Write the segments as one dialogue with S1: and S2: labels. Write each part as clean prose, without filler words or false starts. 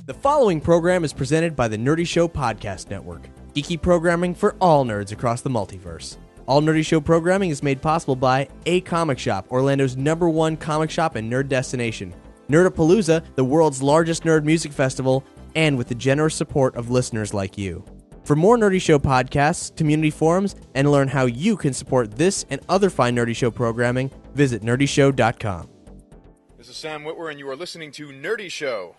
S1: The following program is presented by the Nerdy Show Podcast Network, geeky programming for all nerds across the multiverse. All Nerdy Show programming is made possible by A Comic Shop, Orlando's #1 comic shop and nerd destination, Nerdapalooza, the world's largest nerd music festival, and with the generous support of listeners like you. For more Nerdy Show podcasts, community forums, and learn how you can support this and other fine Nerdy Show programming, visit nerdyshow.com.
S2: This is Sam Witwer, and you are listening to Nerdy Show.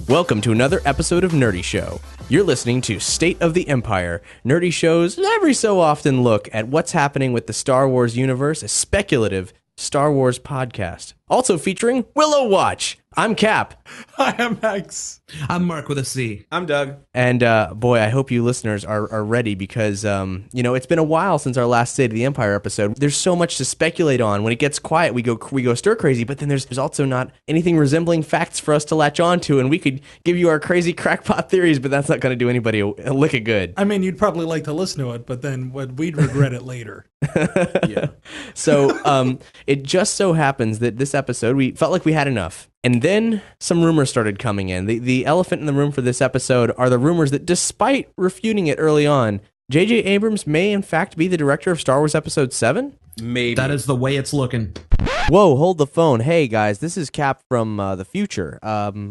S1: Welcome to another episode of Nerdy Show. You're listening to State of the Empire, Nerdy Show's every so often look at what's happening with the Star Wars universe, a speculative Star Wars podcast. Also featuring Willow Watch. I'm Cap.
S3: Hi, I'm Max.
S4: I'm Marc with a C.
S3: I'm Doug.
S1: And boy, I hope you listeners are ready because, it's been a while since our last State of the Empire episode. There's so much to speculate on. When it gets quiet, we go stir crazy, but then there's also not anything resembling facts for us to latch on to, and we could give you our crazy crackpot theories, but that's not going to do anybody a lick of good.
S3: I mean, you'd probably like to listen to it, but then we'd regret it later.
S1: Yeah. So it just so happens that this episode, we felt like we had enough. And then some rumors started coming in. The elephant in the room for this episode are the rumors that despite refuting it early on, J.J. Abrams may in fact be the director of Star Wars Episode 7?
S4: Maybe. That is the way it's looking.
S1: Whoa, hold the phone. Hey guys, this is Cap from the future,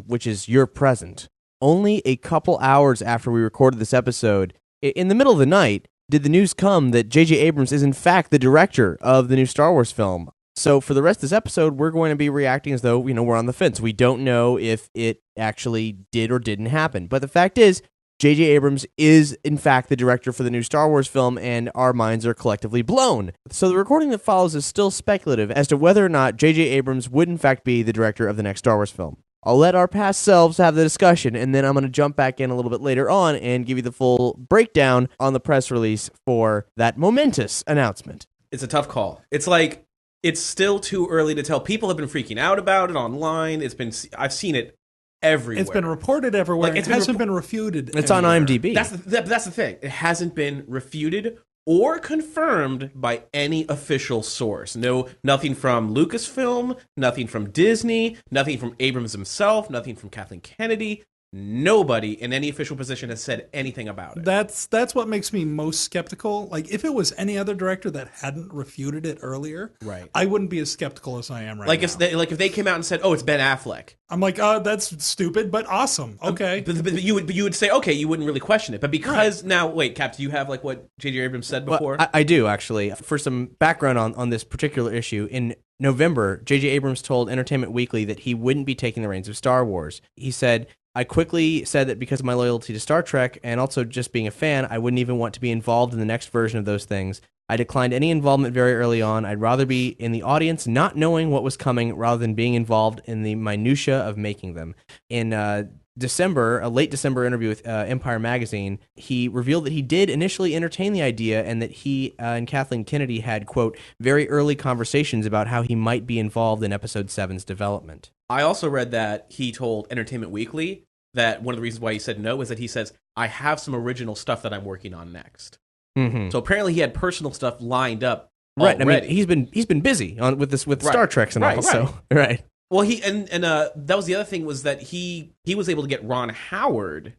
S1: which is your present. Only a couple hours after we recorded this episode, in the middle of the night, did the news come that J.J. Abrams is in fact the director of the new Star Wars film. So for the rest of this episode, we're going to be reacting as though, we're on the fence. We don't know if it actually did or didn't happen. But the fact is, J.J. Abrams is, in fact, the director for the new Star Wars film, and our minds are collectively blown. So the recording that follows is still speculative as to whether or not J.J. Abrams would, in fact, be the director of the next Star Wars film. I'll let our past selves have the discussion, and then I'm going to jump back in a little bit later on and give you the full breakdown on the press release for that momentous announcement.
S5: It's a tough call. It's like, it's still too early to tell. People have been freaking out about it online. I've seen it everywhere.
S3: It's been reported everywhere. It hasn't been refuted.
S1: It's on IMDb.
S5: That's the thing. It hasn't been refuted or confirmed by any official source. Nothing from Lucasfilm, nothing from Disney, nothing from Abrams himself, nothing from Kathleen Kennedy. Nobody in any official position has said anything about it.
S3: That's what makes me most skeptical. Like, if it was any other director that hadn't refuted it earlier,
S5: right,
S3: I wouldn't be as skeptical as I am right now.
S5: If they came out and said, "Oh, it's Ben Affleck,"
S3: I'm like, "Oh, that's stupid, but awesome." Okay,
S5: but you would say, "Okay," you wouldn't really question it. But because now, wait, Cap, do you have like what J.J. Abrams said before?
S1: Well, I do actually. For some background on this particular issue, in November, J.J. Abrams told Entertainment Weekly that he wouldn't be taking the reins of Star Wars. He said, I quickly said that because of my loyalty to Star Trek and also just being a fan, I wouldn't even want to be involved in the next version of those things. I declined any involvement very early on. I'd rather be in the audience not knowing what was coming rather than being involved in the minutia of making them. In December, a late December interview with Empire Magazine, he revealed that he did initially entertain the idea and that he and Kathleen Kennedy had, quote, very early conversations about how he might be involved in Episode 7's development.
S5: I also read that he told Entertainment Weekly that one of the reasons why he said no is that he says, I have some original stuff that I'm working on next.
S1: Mm-hmm.
S5: So apparently he had personal stuff lined up
S1: right.
S5: already.
S1: I mean, he's been busy with Star Treks and all.
S5: Right.
S1: So right.
S5: Well, that was the other thing was that he was able to get Ron Howard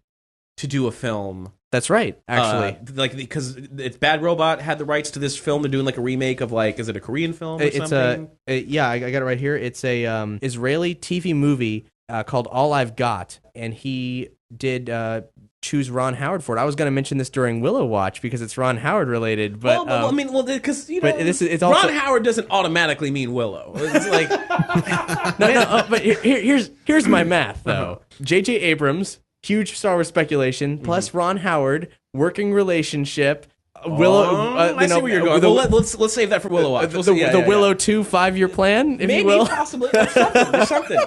S5: to do a film.
S1: That's right, actually.
S5: Because it's Bad Robot had the rights to this film. They're doing like a remake of is it a Korean film or something?
S1: I got it right here. It's a Israeli TV movie called All I've Got, and he did choose Ron Howard for it. I was going to mention this during Willow Watch because it's Ron Howard related, but
S5: because
S1: it's also,
S5: Ron Howard doesn't automatically mean Willow. It's like
S1: but here's my math though. J.J. Abrams, huge Star Wars speculation, plus Ron Howard, working relationship. Willow,
S5: I see where you're going. Let's save that for Willow Watch.
S1: The Willow 2 5-year plan, if you will.
S5: Possibly. There's something.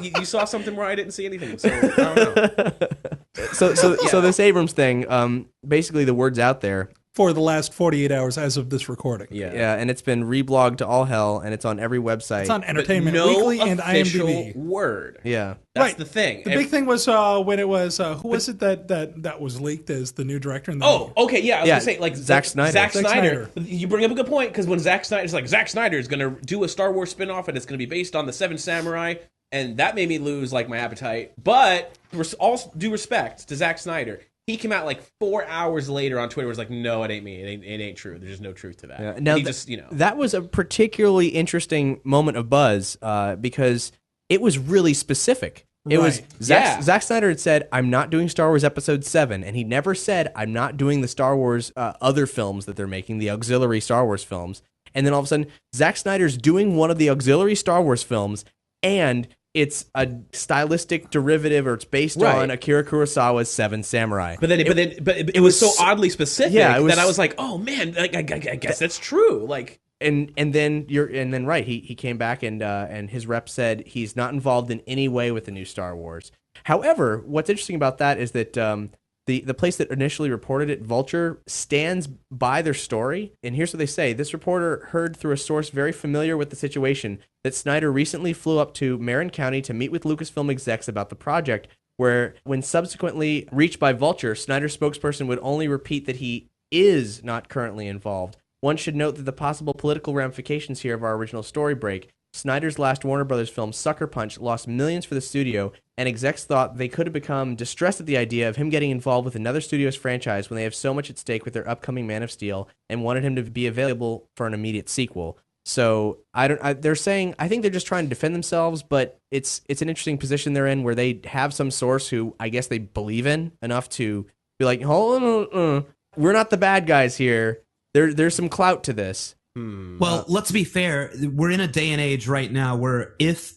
S5: You saw something where I didn't see anything. So I don't know.
S1: So this Abrams thing, basically the word's out there
S3: for the last 48 hours as of this recording.
S1: Yeah, and it's been reblogged to all hell, and it's on every website.
S3: It's on Entertainment
S5: no
S3: Weekly and
S5: official
S3: IMDb.
S5: word.
S1: Yeah.
S5: That's
S3: Right.
S5: the thing.
S3: The big thing was when it was who was it that was leaked as the new director? In the
S5: Oh, okay, yeah. I was
S1: Yeah,
S5: gonna say like
S1: Zack Snyder.
S5: Zack
S3: Zack
S5: Snyder.
S3: Snyder.
S5: You bring up a good point because when Zack Snyder is gonna do a Star Wars spinoff and it's gonna be based on the Seven Samurai, and that made me lose like my appetite. But all due respect to Zack Snyder, he came out like 4 hours later on Twitter. Was like, no, it ain't me. It ain't true. There's no truth to that.
S1: Yeah. Now,
S5: he just
S1: that was a particularly interesting moment of buzz because it was really specific. It was Zack Snyder had said, "I'm not doing Star Wars Episode 7," and he never said, "I'm not doing the Star Wars other films that they're making, the auxiliary Star Wars films." And then all of a sudden, Zack Snyder's doing one of the auxiliary Star Wars films, and it's a stylistic derivative, or it's based on Akira Kurosawa's Seven Samurai.
S5: But it was so oddly specific that I was like, oh man, like, I guess that's true. Like,
S1: and then he came back and his rep said he's not involved in any way with the new Star Wars. However, what's interesting about that is that the place that initially reported it, Vulture, stands by their story. And here's what they say. This reporter heard through a source very familiar with the situation that Snyder recently flew up to Marin County to meet with Lucasfilm execs about the project, where when subsequently reached by Vulture, Snyder's spokesperson would only repeat that he is not currently involved. One should note that the possible political ramifications here of our original story break. Snyder's last Warner Brothers film, Sucker Punch, lost millions for the studio, and execs thought they could have become distressed at the idea of him getting involved with another studio's franchise when they have so much at stake with their upcoming Man of Steel, and wanted him to be available for an immediate sequel. So they're saying, I think they're just trying to defend themselves, but it's an interesting position they're in where they have some source who I guess they believe in enough to be like, hold on, we're not the bad guys here. There's some clout to this.
S4: Well, let's be fair. We're in a day and age right now where if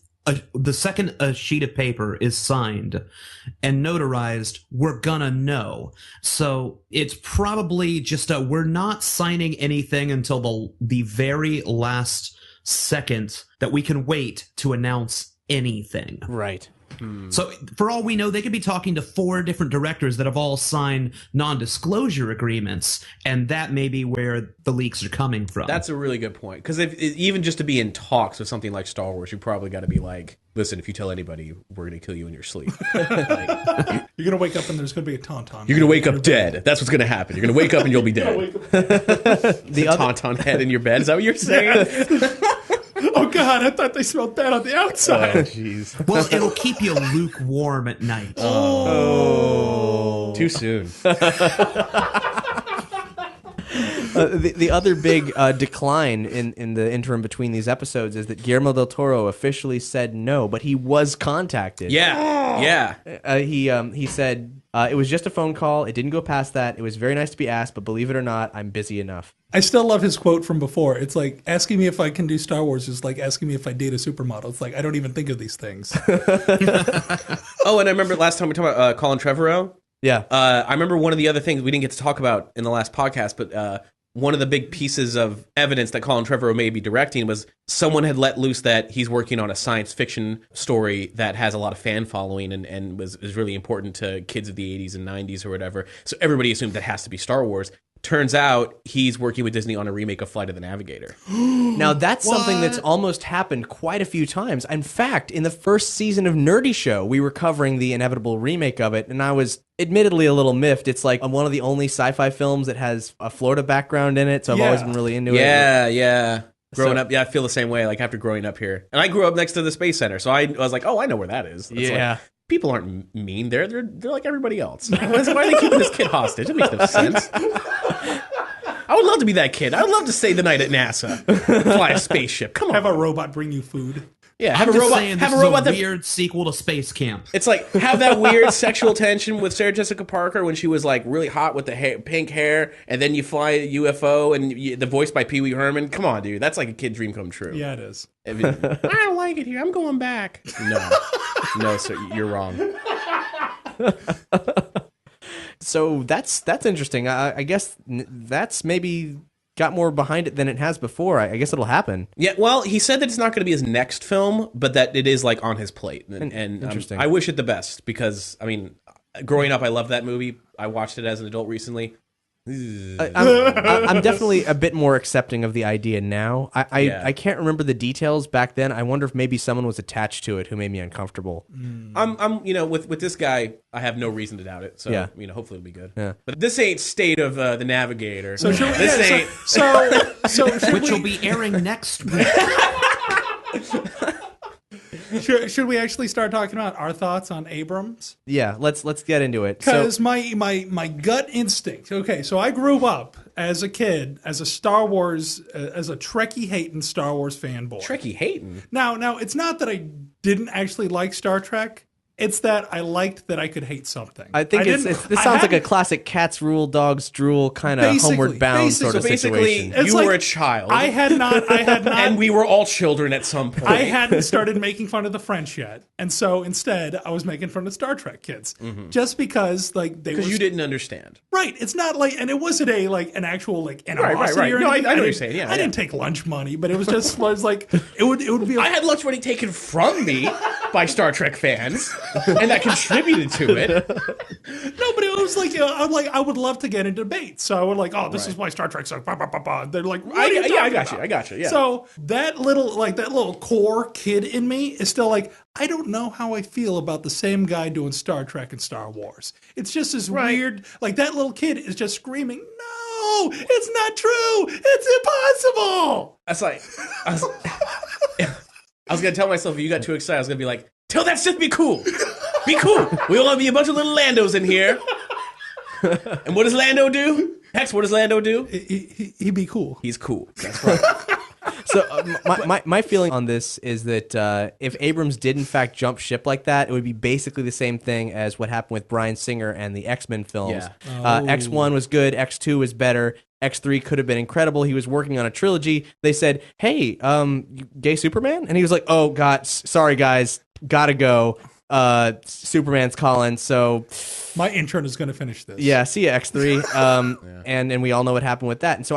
S4: the second a sheet of paper is signed and notarized, we're gonna know. So it's probably just we're not signing anything until the very last second that we can wait to announce anything.
S1: Right.
S4: So for all we know, they could be talking to 4 different directors that have all signed non-disclosure agreements, and that may be where the leaks are coming from.
S5: that's a really good point. Because even just to be in talks with something like Star Wars, you probably got to be like, listen, if you tell anybody, we're going to kill you in your sleep.
S3: You're going to wake up and there's going to be a tauntaun.
S5: You're going to wake up dead. That's what's going to happen. You're going to wake up and you'll be dead. The tauntaun head in your bed. Is that what you're saying?
S3: Oh, God, I thought they smelled bad on the outside.
S5: Oh, jeez.
S4: Well, it'll keep you lukewarm at night.
S5: Oh. Too soon.
S1: The other big decline in the interim between these episodes is that Guillermo del Toro officially said no, but he was contacted.
S5: Yeah.
S1: He said it was just a phone call. It didn't go past that. It was very nice to be asked, but believe it or not, I'm busy enough.
S3: I still love his quote from before. It's like, asking me if I can do Star Wars is like asking me if I date a supermodel. It's like, I don't even think of these things.
S5: Oh, and I remember last time we talked about Colin Trevorrow.
S1: Yeah.
S5: I remember one of the other things we didn't get to talk about in the last podcast, but one of the big pieces of evidence that Colin Trevorrow may be directing was someone had let loose that he's working on a science fiction story that has a lot of fan following and is really important to kids of the 80s and 90s or whatever. So everybody assumed that has to be Star Wars. Turns out he's working with Disney on a remake of Flight of the Navigator.
S1: Now, that's something that's almost happened quite a few times. In fact, in the first season of Nerdy Show, we were covering the inevitable remake of it, and I was admittedly a little miffed. It's like one of the only sci-fi films that has a Florida background in it, so I've always been really into it.
S5: Yeah. Growing up, I feel the same way, like after growing up here. And I grew up next to the Space Center, so I was like, oh, I know where that is. It's like, people aren't mean. They're like everybody else. Why are they keeping this kid hostage? It makes no sense. I would love to be that kid. I would love to stay the night at NASA, fly a spaceship. Come on,
S3: have a robot bring you food.
S5: Yeah,
S4: have a robot. Have a robot. That weird sequel to Space Camp.
S5: It's like have that weird sexual tension with Sarah Jessica Parker when she was like really hot with the pink hair, and then you fly a UFO and the voice by Pee Wee Herman. Come on, dude, that's like a kid dream come true.
S3: Yeah, it is.
S5: I don't like it here. I'm going back. No, sir, you're wrong.
S1: So that's interesting. I guess that's maybe got more behind it than it has before. I guess it'll happen.
S5: Yeah, well, he said that it's not going to be his next film, but that it is like on his plate. And
S1: interesting.
S5: I wish it the best because, I mean, growing up, I loved that movie. I watched it as an adult recently.
S1: I'm definitely a bit more accepting of the idea now.
S5: Yeah.
S1: I can't remember the details back then. I wonder if maybe someone was attached to it who made me uncomfortable.
S5: I'm with this guy, I have no reason to doubt it. So
S1: Yeah.
S5: hopefully it'll be good.
S1: Yeah.
S5: But this ain't State of the Navigator.
S3: So should we,
S5: this ain't.
S3: should
S4: Which
S3: we,
S4: will be airing next week.
S3: should we actually start talking about our thoughts on Abrams?
S1: Yeah, let's get into it.
S3: Because my gut instinct. Okay, so I grew up as a kid as a Star Wars as a Trekkie hating Star Wars fanboy.
S5: Trekkie hating.
S3: Now it's not that I didn't actually like Star Trek. It's that I liked that I could hate something.
S1: I think this sounds like a classic cats rule, dogs drool kind of homeward bound sort of situation.
S5: You were a child.
S3: I had not,
S5: and we were all children at some point.
S3: I hadn't started making fun of the French yet, and so instead I was making fun of Star Trek kids, just because
S5: because you didn't understand.
S3: Right. It's not like, and it wasn't an actual animosity
S5: right.
S3: or
S5: No, I
S3: anything.
S5: know what you're saying. Yeah,
S3: I didn't take lunch money, but it was just was like it would be.
S5: I had lunch money taken from me by Star Trek fans, and that contributed to it.
S3: No, but it was I would love to get into debate, so I would this is why Star Trek sucks. Bah, bah, bah, bah. They're like,
S5: I got you. Yeah.
S3: So that little core kid in me is still like, I don't know how I feel about the same guy doing Star Trek and Star Wars. It's just as weird. Like that little kid is just screaming, "No, it's not true. It's impossible."
S5: That's like, I was gonna tell myself if you got too excited, I was gonna be like, "Tell that Sith be cool. Be cool. We all be a bunch of little Landos in here." And what does Lando do? Hex, what does Lando do?
S3: He'd be cool.
S5: He's cool. That's right.
S1: So my feeling on this is that if Abrams did in fact jump ship like that, it would be basically the same thing as what happened with Bryan Singer and the X-Men films.
S5: Yeah.
S1: X1 was good, X2 was better, X3 could have been incredible. He was working on a trilogy. They said, "Hey, gay Superman?" And he was like, "Oh God, sorry guys, gotta go. Superman's calling." So
S3: my intern is going to finish this.
S1: Yeah, see ya, X3. And we all know what happened with that. And so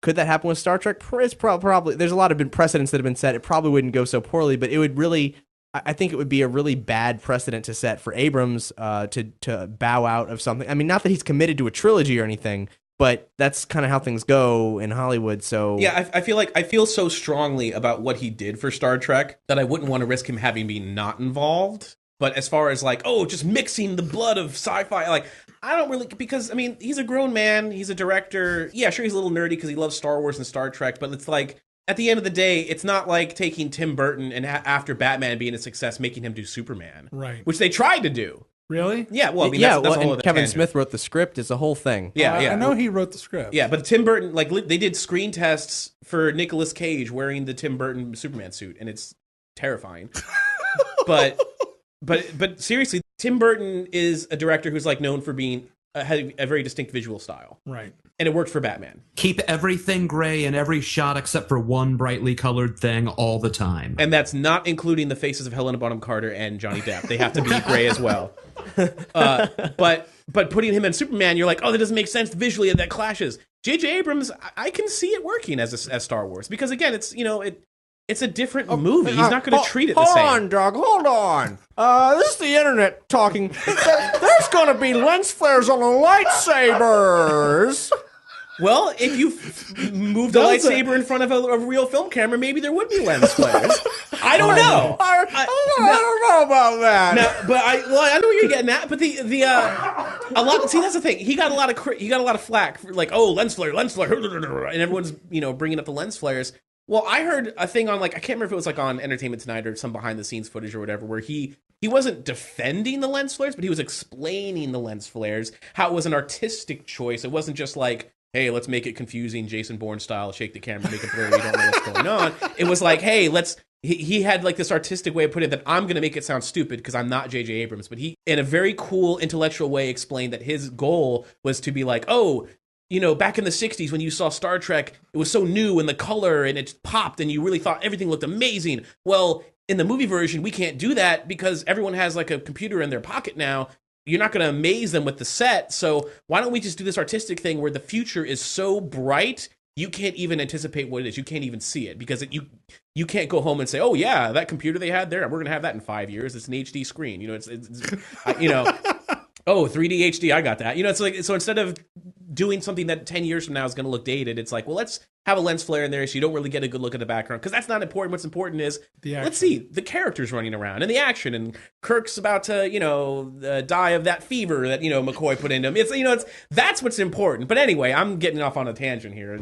S1: could that happen with Star Trek? It's probably, there's a lot of precedents that have been set. It probably wouldn't go so poorly, but it would really, I think it would be a really bad precedent to set for Abrams to bow out of something. I mean, not that he's committed to a trilogy or anything, but that's kind of how things go in Hollywood. So
S5: yeah, I feel so strongly about what he did for Star Trek that I wouldn't want to risk him having been not involved. But as far as just mixing the blood of sci-fi, I don't really, because, I mean, he's a grown man, he's a director. Yeah, sure, he's a little nerdy because he loves Star Wars and Star Trek, but it's like, at the end of the day, it's not like taking Tim Burton and after Batman being a success, making him do Superman.
S3: Right.
S5: Which they tried to do.
S3: Really?
S5: Yeah, well, I mean, that's a whole
S1: and
S5: other
S1: Kevin
S5: tangent.
S1: Smith wrote the script. It's a whole thing.
S5: Yeah.
S3: I know he wrote the script.
S5: Yeah, but Tim Burton, they did screen tests for Nicolas Cage wearing the Tim Burton Superman suit, and it's terrifying. But seriously, Tim Burton is a director who's known for being had a very distinct visual style.
S3: Right.
S5: And it worked for Batman.
S4: Keep everything gray in every shot except for one brightly colored thing all the time.
S5: And that's not including the faces of Helena Bonham Carter and Johnny Depp. They have to be gray as well. But putting him in Superman, you're like, oh, that doesn't make sense visually. That clashes. J.J. Abrams, I can see it working as Star Wars because again, it's a different movie. He's not going to treat it the same.
S1: Hold on, Doug. Hold on. This is the internet talking. There's going to be lens flares on the lightsabers.
S5: Well, if you moved the lightsaber in front of a real film camera, maybe there would be lens flares. I don't know.
S1: I don't know about that.
S5: No, but I know what you're getting at. But a lot. See, that's the thing. He got a lot of flack for lens flare, and everyone's bringing up the lens flares. Well, I heard a thing on I can't remember if it was on Entertainment Tonight or some behind the scenes footage or whatever, where he wasn't defending the lens flares, but he was explaining the lens flares, how it was an artistic choice. It wasn't just hey, let's make it confusing, Jason Bourne style, shake the camera, make it blurry, you don't know what's going on. It was hey, he had this artistic way of putting it that I'm going to make it sound stupid because I'm not J.J. Abrams, but he, in a very cool intellectual way, explained that his goal was to be back in the 60s when you saw Star Trek, it was so new and the color and it popped and you really thought everything looked amazing. Well, in the movie version, we can't do that because everyone has a computer in their pocket now. You're not going to amaze them with the set. So why don't we just do this artistic thing where the future is so bright, you can't even anticipate what it is. You can't even see it because you can't go home and say, oh yeah, that computer they had there, we're going to have that in 5 years. It's an HD screen. Oh, 3D HD, I got that. It's so instead of doing something that 10 years from now is going to look dated. It's like, well, let's have a lens flare in there so you don't really get a good look at the background, because that's not important. What's important is, let's see the characters running around and the action, and Kirk's about to, die of that fever that, McCoy put into him. It's that's what's important. But anyway, I'm getting off on a tangent here.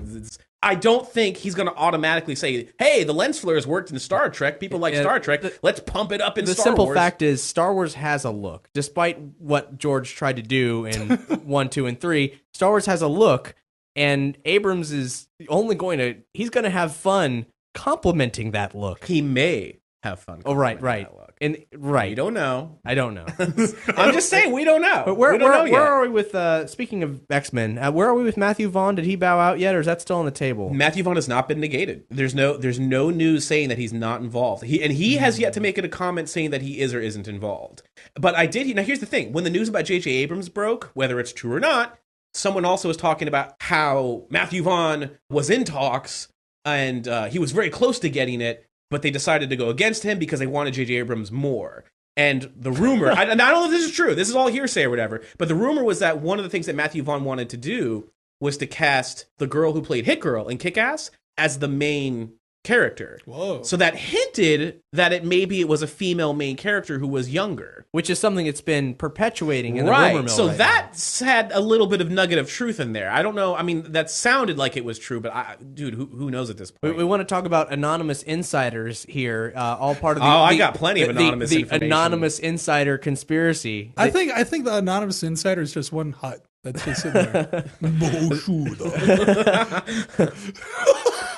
S5: I don't think he's going to automatically say, hey, the lens flares worked in Star Trek. People like Star Trek. Let's pump it up in Star Wars.
S1: The simple fact is Star Wars has a look. Despite what George tried to do in 1, 2, and 3, Star Wars has a look, and Abrams is he's going to have fun complimenting that look.
S5: He may have fun.
S1: Oh, right.
S5: That look.
S1: And right.
S5: You don't know.
S1: I don't know.
S5: I'm just saying we don't know.
S1: But
S5: we don't know yet.
S1: Where are we with, speaking of X-Men, where are we with Matthew Vaughn? Did he bow out yet, or is that still on the table?
S5: Matthew Vaughn has not been negated. There's no news saying that he's not involved. He has yet to make it a comment saying that he is or isn't involved. But now here's the thing. When the news about J.J. Abrams broke, whether it's true or not, someone also was talking about how Matthew Vaughn was in talks, and he was very close to getting it, but they decided to go against him because they wanted J.J. Abrams more. And the rumor, I don't know if this is true, this is all hearsay or whatever, but the rumor was that one of the things that Matthew Vaughn wanted to do was to cast the girl who played Hit Girl in Kick-Ass as the main character.
S3: Whoa.
S5: So that hinted that maybe it was a female main character who was younger.
S1: Which is something that's been perpetuating in the rumor mill.
S5: So
S1: right
S5: that's had a little bit of nugget of truth in there. I don't know. I mean, that sounded like it was true, but who knows at this point?
S1: We want to talk about anonymous insiders here, all part of
S5: I got plenty of anonymous
S1: the
S5: information.
S1: Anonymous insider conspiracy.
S3: I think the anonymous insider is just one hut that's just sitting there.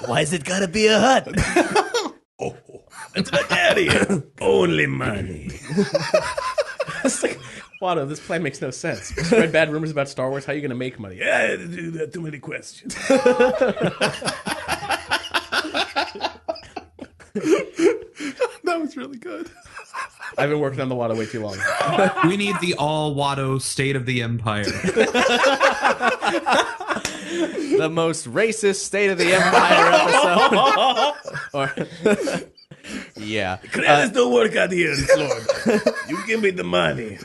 S1: Why is it gotta be a hut?
S5: It's my daddy. Only money. It's like, Watto, this plan makes no sense. Spread bad rumors about Star Wars. How are you going to make money? Yeah, dude, too many questions.
S3: That was really good.
S5: I've been working on the Watto way too long.
S4: We need the all Watto State of the Empire.
S1: The most racist State of the Empire episode. Yeah.
S5: Credits don't work out here, Lord. You give me the money,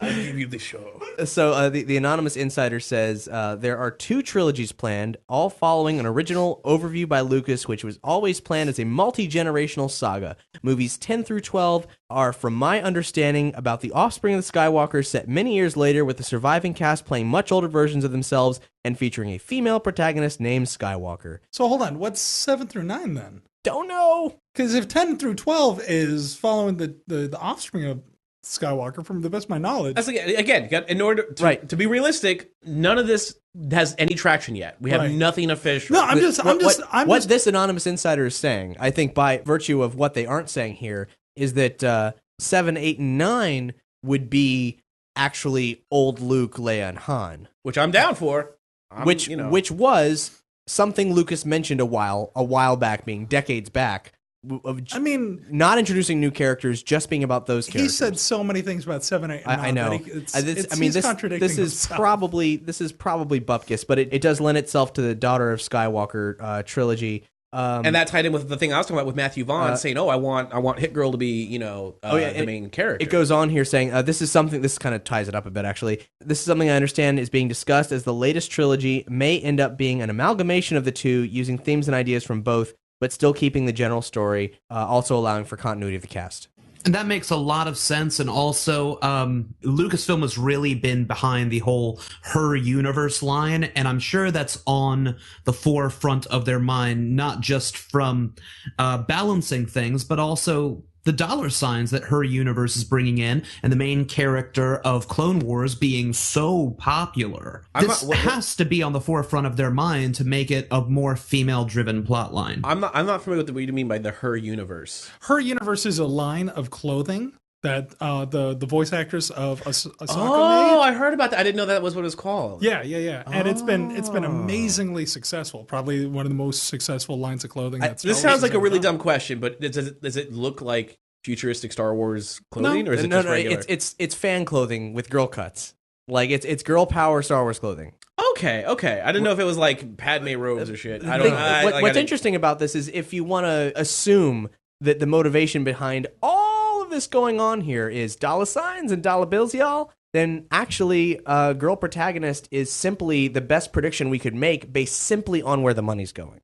S5: I give you the show.
S1: So the anonymous insider says there are 2 trilogies planned, all following an original overview by Lucas, which was always planned as a multi-generational saga. Movies 10 through 12 are, from my understanding, about the offspring of the Skywalkers set many years later, with the surviving cast playing much older versions of themselves and featuring a female protagonist named Skywalker.
S3: So hold on, what's 7 through 9 then?
S1: Don't know.
S3: Because if 10 through 12 is following the offspring of Skywalker, from the best of my knowledge.
S5: That's again, in order to be realistic, none of this has any traction yet. We have nothing official.
S3: No,
S1: What this anonymous insider is saying, I think by virtue of what they aren't saying here, is that 7, 8, and 9 would be actually old Luke, Leia, and Han.
S5: Which I'm down for.
S1: Which was something Lucas mentioned a while back, being decades back.
S3: I mean,
S1: not introducing new characters, just being about those characters.
S3: He said so many things about 7, 8, and 9.
S1: I know.
S3: He's contradicting
S1: this is probably bupkis, but it does lend itself to the Daughter of Skywalker trilogy.
S5: And that tied in with the thing I was talking about with Matthew Vaughn saying, "Oh, I want Hit Girl to be, the main character."
S1: It goes on here saying, "This kind of ties it up a bit. Actually, this is something I understand is being discussed as the latest trilogy may end up being an amalgamation of the two, using themes and ideas from both, but still keeping the general story, also allowing for continuity of the cast."
S4: And that makes a lot of sense. And also, Lucasfilm has really been behind the whole Her Universe line. And I'm sure that's on the forefront of their mind, not just from balancing things, but also the dollar signs that Her Universe is bringing in, and the main character of Clone Wars being so popular. This has to be on the forefront of their mind to make it a more female-driven plotline.
S5: I'm not familiar with what you mean by the Her Universe.
S3: Her Universe is a line of clothing that the voice actress of Ahsoka made.
S5: I heard about that. I didn't know that was what it was called.
S3: Yeah. And it's been amazingly successful. Probably one of the most successful lines of clothing.
S5: This sounds like a really dumb question, but does it look like futuristic Star Wars clothing, or is it just regular?
S1: It's fan clothing with girl cuts. Like it's girl power Star Wars clothing.
S5: Okay. I didn't know if it was like Padme robes or shit. I don't know.
S1: What's interesting about this is if you want to assume that the motivation behind all of this going on here is dollar signs and dollar bills, y'all. then actually girl protagonist is simply the best prediction we could make based simply on where the money's going.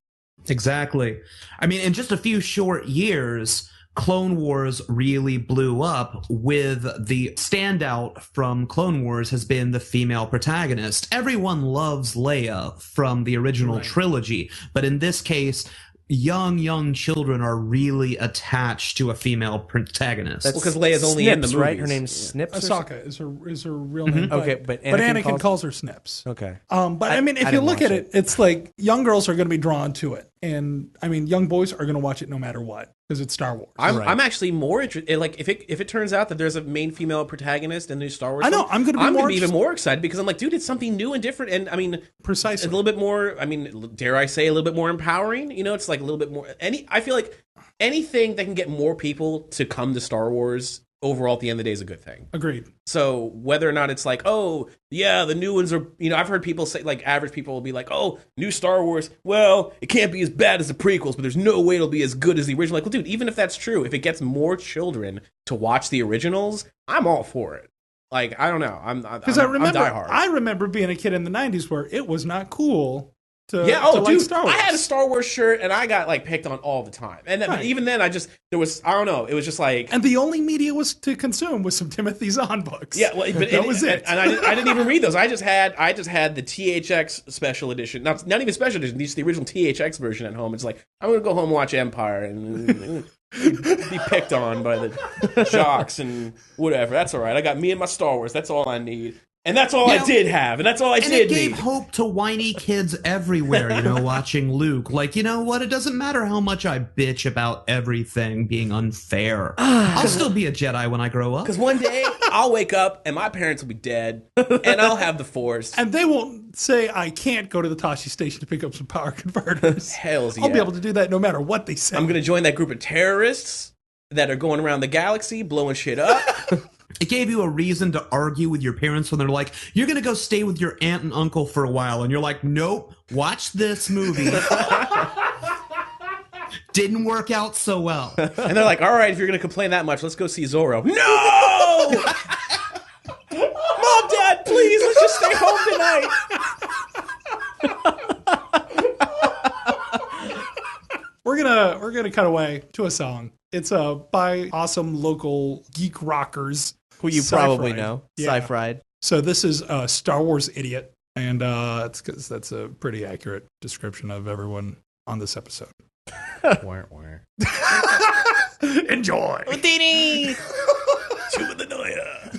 S4: Exactly. I mean, in just a few short years, Clone Wars really blew up, with the standout from Clone Wars has been the female protagonist. Everyone loves Leia from the original trilogy, but in this case, young children are really attached to a female protagonist.
S5: Well, because Leia's only
S1: Snips,
S5: in the movies.
S1: right? Her name's Snips. or
S3: Ahsoka is her real name.
S1: Okay, but
S3: but
S1: Anakin
S3: Anakin calls her Snips.
S1: Okay.
S3: But I mean, if
S1: I
S3: you
S1: didn't
S3: look
S1: watch
S3: at it, it's like young girls are going to be drawn to it, and I mean, young boys are going to watch it no matter what because it's Star Wars.
S5: I'm actually more interested. Like, if it turns out that there's a main female protagonist in the new Star Wars,
S3: I know,
S5: film,
S3: I'm gonna be
S5: even more excited because I'm like, dude, it's something new and different, and I mean,
S3: Precisely.
S5: a little bit more. I mean, dare I say, a little bit more empowering? You know, it's like a little bit more. I feel like anything that can get more people to come to Star Wars overall at the end of the day is a good thing.
S3: Agreed.
S5: So whether or not it's like, oh, yeah, the new ones are, you know, I've heard people say, like, average people will be like, oh, new Star Wars, well, it can't be as bad as the prequels, but there's no way it'll be as good as the original. Like, well, dude, even if that's true, if it gets more children to watch the originals, I'm all for it. Like, I don't know. I'm diehard.
S3: I remember being a kid in the 90s where it was not cool to,
S5: yeah,
S3: to like
S5: dude,
S3: Star Wars.
S5: I had a Star Wars shirt, and I got, like, picked on all the time. And then, even then, I don't know, it was just like...
S3: And the only media was to consume was some Timothy Zahn books.
S5: Yeah, well, but
S3: that was it.
S5: And I didn't even read those. I just had the THX special edition. Not even special edition, just the original THX version at home. It's like, I'm going to go home and watch Empire and be picked on by the jocks and whatever. That's all right. I got me and my Star Wars. That's all I need. And that's all I did have, and that's all I did need.
S4: And it gave hope to whiny kids everywhere, you know, watching Luke. Like, you know what? It doesn't matter how much I bitch about everything being unfair. I'll still be a Jedi when I grow up.
S5: Because one day, I'll wake up, and my parents will be dead, and I'll have the Force.
S3: And they won't say, I can't go to the Tashi station to pick up some power converters.
S5: Hells yeah.
S3: I'll be able to do that no matter what they say.
S5: I'm going to join that group of terrorists that are going around the galaxy, blowing shit up.
S4: It gave you a reason to argue with your parents when they're like, you're going to go stay with your aunt and uncle for a while. And you're like, nope, watch this movie. Didn't work out so well.
S5: And they're like, all right, if you're going to complain that much, let's go see Zorro. No! Mom, Dad, please, let's just stay home tonight.
S3: We're gonna cut away to a song. It's by awesome local geek rockers
S1: Who you probably know.
S3: Yeah.
S1: Sci-Fried.
S3: So this is Star Wars Idiot, and it's because that's a pretty accurate description of everyone on this episode. Enjoy.
S5: Houdini! Two of the Noya.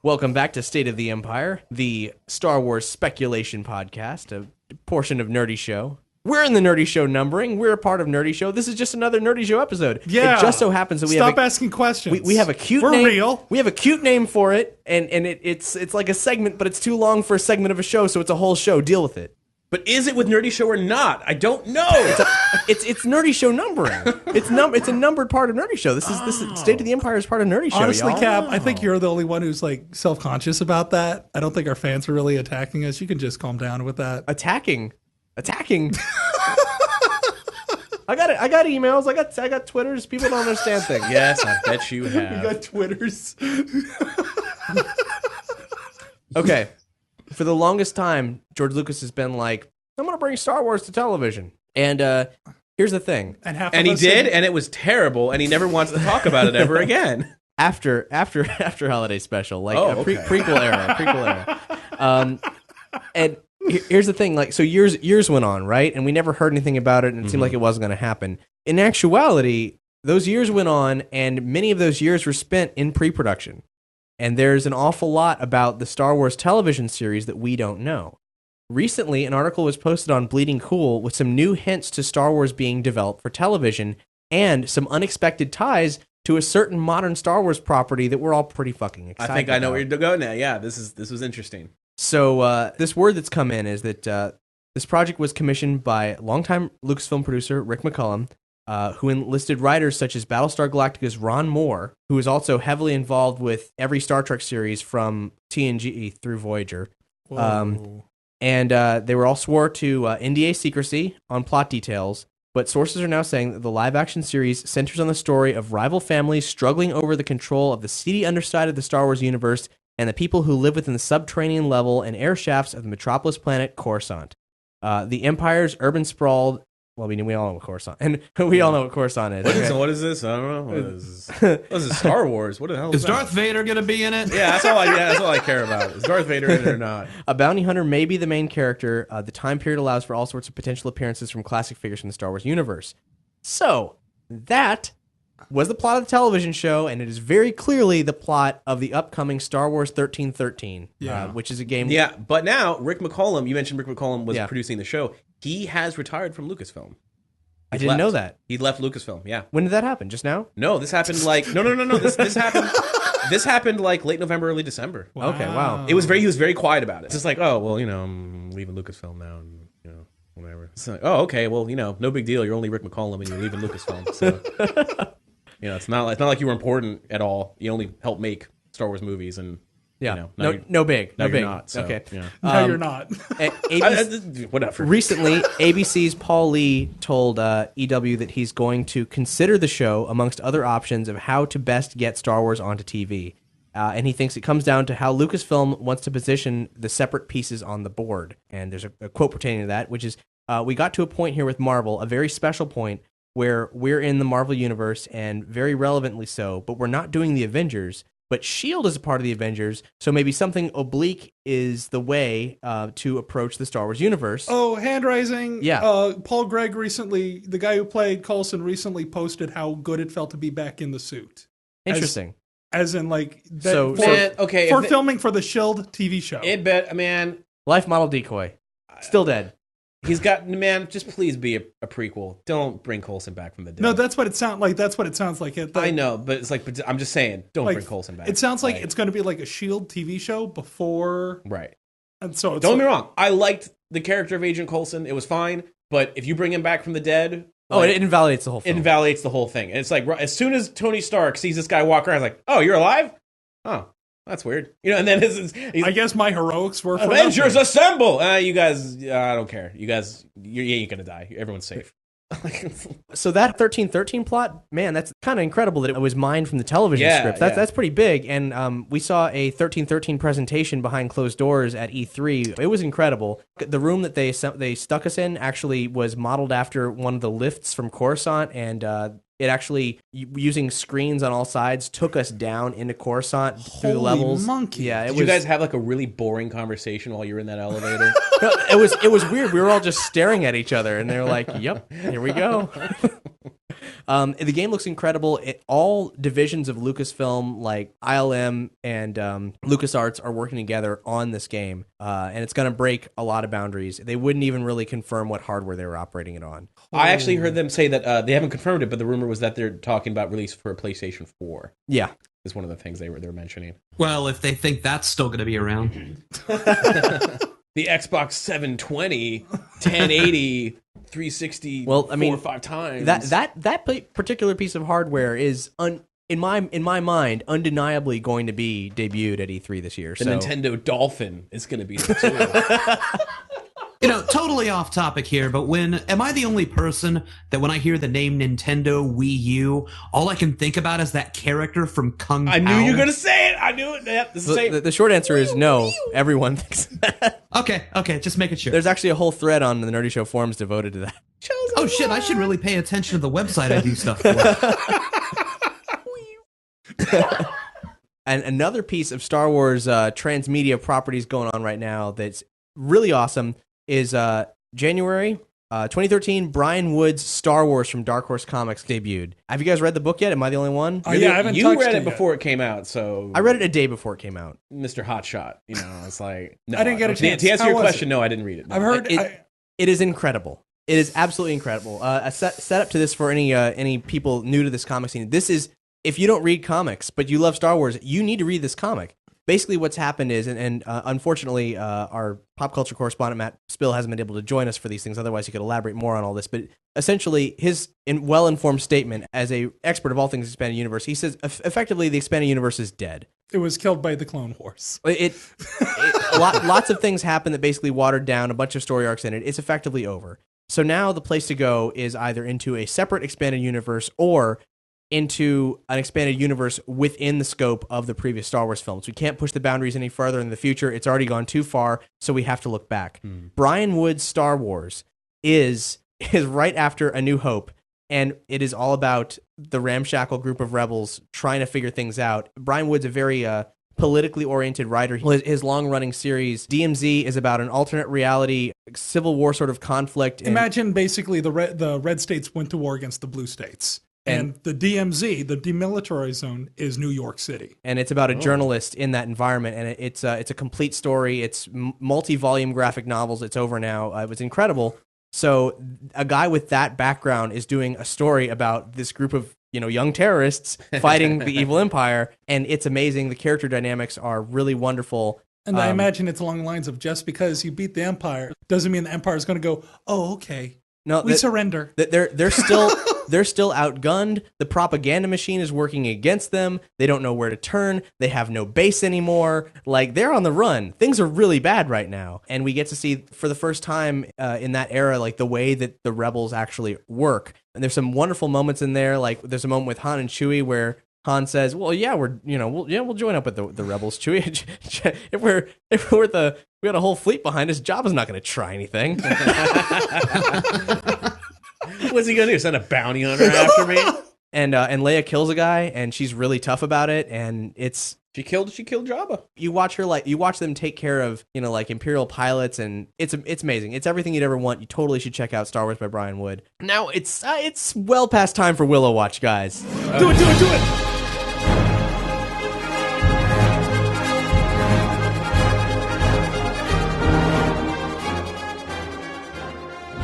S1: Welcome back to State of the Empire, the Star Wars speculation podcast, a portion of Nerdy Show. We're in the Nerdy Show numbering. We're a part of Nerdy Show. This is just another Nerdy Show episode.
S3: Yeah.
S1: It just so happens that we
S3: Stop
S1: have
S3: asking questions.
S1: we have a cute
S3: We're
S1: name.
S3: real.
S1: We have a cute name for it, and it's like a segment, but it's too long for a segment of a show, so it's a whole show. Deal with it.
S5: But is it with Nerdy Show or not? I don't know.
S1: It's Nerdy Show numbering. It's a numbered part of Nerdy Show. This is State of the Empire is part of Nerdy Show.
S3: Honestly,
S1: y'all.
S3: Cap, I think you're the only one who's like self-conscious about that. I don't think our fans are really attacking us. You can just calm down with that.
S1: Attacking. I got emails. I got Twitters. People don't understand things.
S5: Yes, I bet you have.
S3: You got Twitters.
S1: Okay. For the longest time, George Lucas has been like, I'm going to bring Star Wars to television. And here's the thing.
S3: And
S5: he did, and it was terrible, and he never wants to talk about it ever again.
S1: After Holiday Special, like
S5: okay.
S1: prequel era. And here's the thing, like, so years went on, right? And we never heard anything about it, and it seemed like it wasn't going to happen. In actuality, those years went on, and many of those years were spent in pre-production. And there's an awful lot about the Star Wars television series that we don't know. Recently, an article was posted on Bleeding Cool with some new hints to Star Wars being developed for television and some unexpected ties to a certain modern Star Wars property that we're all pretty fucking excited about.
S5: I think I know where you're going now. Yeah, this was interesting.
S1: So this word that's come in is that this project was commissioned by longtime Lucasfilm producer Rick McCullum, who enlisted writers such as Battlestar Galactica's Ron Moore, who is also heavily involved with every Star Trek series from TNG through Voyager. And they were all swore to NDA secrecy on plot details, but sources are now saying that the live-action series centers on the story of rival families struggling over the control of the seedy underside of the Star Wars universe and the people who live within the subterranean level and air shafts of the metropolis planet Coruscant. The Empire's urban sprawl. Well, we all know what Coruscant, and we all know what Coruscant is.
S5: What is this? I don't know. What is this? Star Wars? What the hell
S4: is Darth Vader going to be in it?
S5: Yeah, that's all I care about. Is Darth Vader in it or not?
S1: A bounty hunter may be the main character. The time period allows for all sorts of potential appearances from classic figures from the Star Wars universe. So that was the plot of the television show, and it is very clearly the plot of the upcoming Star Wars 1313, which is a game.
S5: Yeah, but now Rick McCollum. You mentioned Rick McCollum was producing the show. He has retired from Lucasfilm.
S1: I didn't know that.
S5: He left Lucasfilm. Yeah.
S1: When did that happen? Just now?
S5: No, this happened like no. This happened. This happened like late November, early December.
S1: Wow. Okay, wow.
S5: He was very quiet about it. It's just like, oh well, I'm leaving Lucasfilm now, and whatever. It's like, oh okay, well no big deal. You're only Rick McCollum, and you're leaving Lucasfilm. So it's not like you were important at all. You only helped make Star Wars movies, and
S1: no big.
S5: You're not. So,
S1: okay,
S3: no, you're not.
S5: Whatever.
S1: Recently, ABC's Paul Lee told EW that he's going to consider the show amongst other options of how to best get Star Wars onto TV. And he thinks it comes down to how Lucasfilm wants to position the separate pieces on the board. And there's a quote pertaining to that, which is, we got to a point here with Marvel, a very special point, where we're in the Marvel universe, and very relevantly so, but we're not doing the Avengers. But S.H.I.E.L.D. is a part of the Avengers, so maybe something oblique is the way to approach the Star Wars universe.
S3: Oh, hand raising.
S1: Yeah.
S3: Paul Gregg recently, the guy who played Coulson, recently posted how good it felt to be back in the suit.
S1: Interesting.
S3: As in, like,
S1: for
S3: filming for the S.H.I.E.L.D. TV show.
S1: Life model decoy. Still dead.
S5: He's got just please be a prequel. Don't bring Coulson back from the dead.
S3: No, that's what it sounds like. That's what it sounds like.
S5: I know, but it's like, I'm just saying, don't bring Coulson back.
S3: It sounds like it's going to be like a S.H.I.E.L.D. TV show before,
S5: right?
S3: And so
S5: don't get me wrong. I liked the character of Agent Coulson. It was fine, but if you bring him back from the dead,
S1: it invalidates the whole film.
S5: It invalidates the whole thing. And it's like as soon as Tony Stark sees this guy walk around, he's like, "Oh, you're alive? Oh." That's weird. And then
S3: I guess my heroics were for
S5: Avengers Assemble! You guys, I don't care. You guys, you ain't gonna die. Everyone's safe.
S1: So that 1313 plot, man, that's kind of incredible that it was mined from the television script. That's pretty big. And we saw a 1313 presentation behind closed doors at E3. It was incredible. The room that they stuck us in actually was modeled after one of the lifts from Coruscant, and it actually, using screens on all sides, took us down into Coruscant through the levels.
S3: Monkey.
S1: Yeah,
S5: Did you guys have like a really boring conversation while you were in that elevator?
S1: No, it was weird. We were all just staring at each other, and they were like, "Yep, here we go." The game looks incredible. All divisions of Lucasfilm, like ILM and LucasArts, are working together on this game, and it's going to break a lot of boundaries. They wouldn't even really confirm what hardware they were operating it on.
S5: I actually heard them say that they haven't confirmed it, but the rumor was that they're talking about release for a PlayStation 4.
S1: Yeah.
S5: Is one of the things they were mentioning.
S4: Well, if they think that's still going to be around.
S5: The Xbox 720, 1080, 360,
S1: well, I mean,
S5: 4 or 5 times.
S1: That particular piece of hardware is in my mind undeniably going to be debuted at E3 this year.
S5: The Nintendo Dolphin is going to be there too.
S4: Totally off topic here, but am I the only person that when I hear the name Nintendo Wii U, all I can think about is that character from Kung Pao?
S5: I knew you were going to say it. I knew it. Yep,
S1: the short answer is no. Everyone thinks that.
S4: Okay, just making sure.
S1: There's actually a whole thread on the Nerdy Show forums devoted to that.
S4: Oh shit, I should really pay attention to the website I do stuff for.
S1: And another piece of Star Wars transmedia properties going on right now that's really awesome is January 2013, Brian Wood's Star Wars from Dark Horse Comics debuted. Have you guys read the book yet? Am I the only one?
S3: I haven't
S5: you
S3: touched
S5: read it
S3: yet.
S5: before it came out, so...
S1: I read it a day before it came out.
S5: Mr. Hotshot, it's like... No,
S3: I didn't get a chance.
S5: To answer
S3: How
S5: your
S3: was
S5: question,
S3: it?
S5: no, I didn't read it. No.
S3: I've heard...
S1: It is incredible. It is absolutely incredible. A set up to this for any people new to this comic scene. This is... If you don't read comics, but you love Star Wars, you need to read this comic. Basically, what's happened is, and unfortunately, our pop culture correspondent, Matt Spill, hasn't been able to join us for these things. Otherwise, he could elaborate more on all this. But essentially, his well-informed statement as a expert of all things expanded universe, he says, effectively, the expanded universe is dead.
S3: It was killed by the Clone Wars.
S1: Lots of things happened that basically watered down a bunch of story arcs in it. It's effectively over. So now the place to go is either into a separate expanded universe or into an expanded universe within the scope of the previous Star Wars films. We can't push the boundaries any further in the future. It's already gone too far, so we have to look back. Brian Wood's Star Wars is right after A New Hope, and it is all about the ramshackle group of rebels trying to figure things out. Brian Wood's a very politically oriented writer. His long-running series, DMZ, is about an alternate reality, Civil War sort of conflict.
S3: Imagine basically the red states went to war against the blue states. And the DMZ, the demilitarized zone, is New York City.
S1: And it's about a journalist in that environment, and it's a complete story. It's multi-volume graphic novels. It's over now. It was incredible. So a guy with that background is doing a story about this group of young terrorists fighting the evil empire, and it's amazing. The character dynamics are really wonderful.
S3: And I imagine it's along the lines of just because you beat the empire doesn't mean the empire is going to go, oh, okay,
S1: no,
S3: we surrender.
S1: They're still they're still outgunned. The propaganda machine is working against them. They don't know where to turn. They have no base anymore. Like, they're on the run. Things are really bad right now. And we get to see for the first time in that era, like, the way that the rebels actually work. And there's some wonderful moments in there. Like, there's a moment with Han and Chewie where Han says, "Well, yeah, we'll join up with the rebels, Chewie. We got a whole fleet behind us. Jabba's not going to try anything."
S5: What's he gonna do? Send a bounty hunter after me?
S1: And Leia kills a guy, and she's really tough about it. And
S5: she killed Jabba.
S1: You watch them take care of Imperial pilots, and it's amazing. It's everything you'd ever want. You totally should check out Star Wars by Brian Wood. Now it's well past time for Willow Watch, guys.
S5: Do it!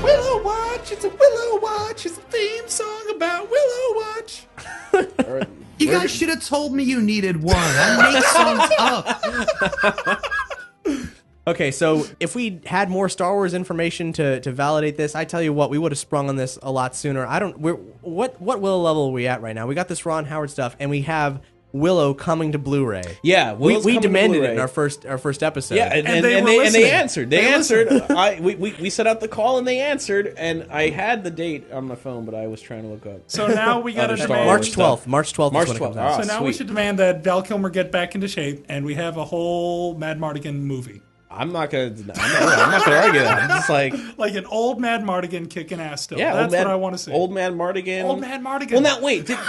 S3: Willow Watch, it's a Willow Watch, it's a theme song about Willow Watch.
S4: You guys should have told me you needed one. I make songs up.
S1: Okay, so if we had more Star Wars information to validate this, I tell you what, we would have sprung on this a lot sooner. What Willow level are we at right now? We got this Ron Howard stuff, and we have Willow coming to Blu-ray.
S5: Yeah,
S1: we demanded it in our first episode.
S5: Yeah, and they answered. They answered. We set out the call and they answered. And I had the date on my phone, but I was trying to look up.
S3: So now we got to demand
S1: March 12th. March 12th.
S5: March
S1: is when it
S5: 12th.
S1: comes out.
S3: So now we should demand that Val Kilmer get back into shape, and we have a whole Mad Mardigan movie.
S5: I'm not gonna argue that. I'm just
S3: like an old Mad Mardigan kicking ass still.
S5: Yeah,
S3: that's what I want to see.
S5: Old Mad Mardigan.
S3: Old Mad Mardigan.
S5: Well, now wait. Didn't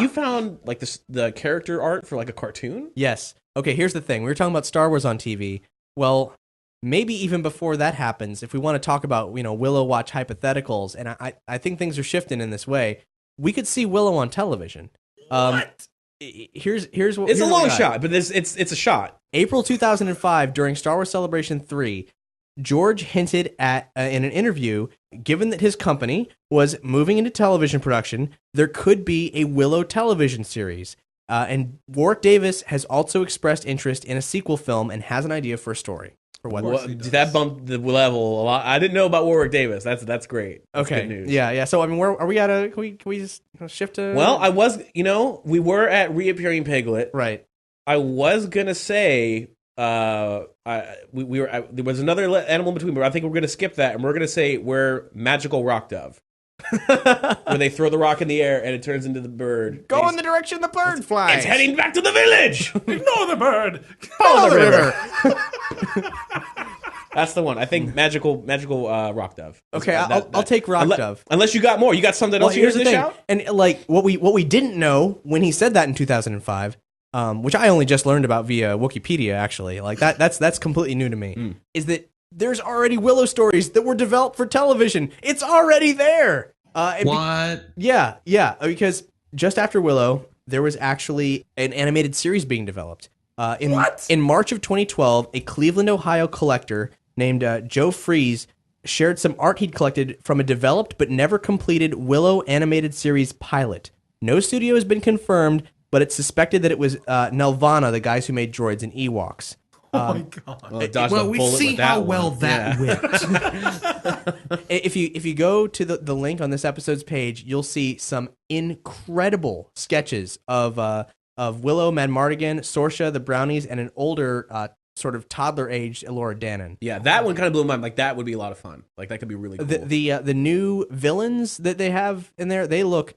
S5: you found like the character art for like a cartoon?
S1: Yes. Okay. Here's the thing. We were talking about Star Wars on TV. Well, maybe even before that happens, if we want to talk about Willow Watch hypotheticals, and I think things are shifting in this way, we could see Willow on television.
S3: What?
S1: Here's what
S5: It's a long shot, but it's a shot.
S1: April 2005, during Star Wars Celebration 3, George hinted at in an interview, given that his company was moving into television production, there could be a Willow television series. And Warwick Davis has also expressed interest in a sequel film and has an idea for a story.
S5: That bumped the level a lot. I didn't know about Warwick Davis. That's great. That's
S1: okay.
S5: Good news.
S1: Yeah. So I mean, where are we at? Can we just shift to?
S5: Well, I was. We were at Reappearing Piglet.
S1: Right.
S5: I was gonna say. We were. There was another animal in between, but I think we're gonna skip that, and we're gonna say we're Magical Rock Dove. Where they throw the rock in the air and it turns into the bird.
S1: Go in the direction the bird flies.
S5: It's heading back to the village.
S3: Ignore the bird.
S1: Follow the river.
S5: That's the one. I think magical rock dove.
S1: Okay, I'll take rock dove.
S5: Unless you got more. You got something else
S1: here's
S5: you
S1: the
S5: dish
S1: thing.
S5: out?
S1: And like what we didn't know when he said that in 2005, which I only just learned about via Wikipedia actually. Like that's completely new to me. Is that there's already Willow stories that were developed for television. It's already there.
S4: What?
S1: Yeah, because just after Willow, there was actually an animated series being developed. In March of 2012, a Cleveland, Ohio collector named Joe Fries shared some art he'd collected from a developed but never completed Willow animated series pilot. No studio has been confirmed, but it's suspected that it was Nelvana, the guys who made droids and Ewoks.
S3: Oh my god!
S4: Well, we see how well that went.
S1: If you go to the link on this episode's page, you'll see some incredible sketches of Willow, Mad Mardigan, Sorsha, the Brownies, and an older sort of toddler-aged Elora Danan.
S5: Yeah, that one kind of blew my mind. Like, that would be a lot of fun. Like, that could be really cool.
S1: The new villains that they have in there, they look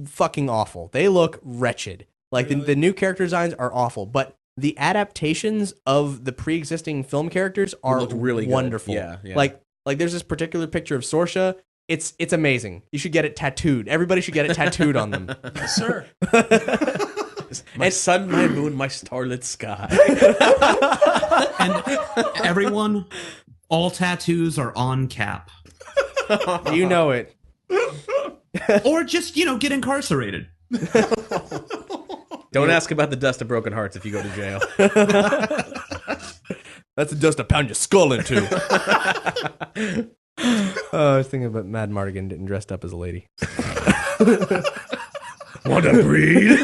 S1: fucking awful. They look wretched. Like, the new character designs are awful, but the adaptations of the pre-existing film characters are
S5: really
S1: wonderful.
S5: Good. Yeah.
S1: Like there's this particular picture of Sorsha. It's amazing. You should get it tattooed. Everybody should get it tattooed on them.
S3: Yes, sir.
S5: My sun, my moon, my starlit sky.
S4: And everyone, all tattoos are on Cap.
S1: You know it.
S4: Or just, get incarcerated.
S5: Don't ask about the dust of broken hearts if you go to jail.
S1: That's the dust to pound your skull into. I was thinking about Mad Mardigan getting dressed up as a lady.
S5: Want to breed?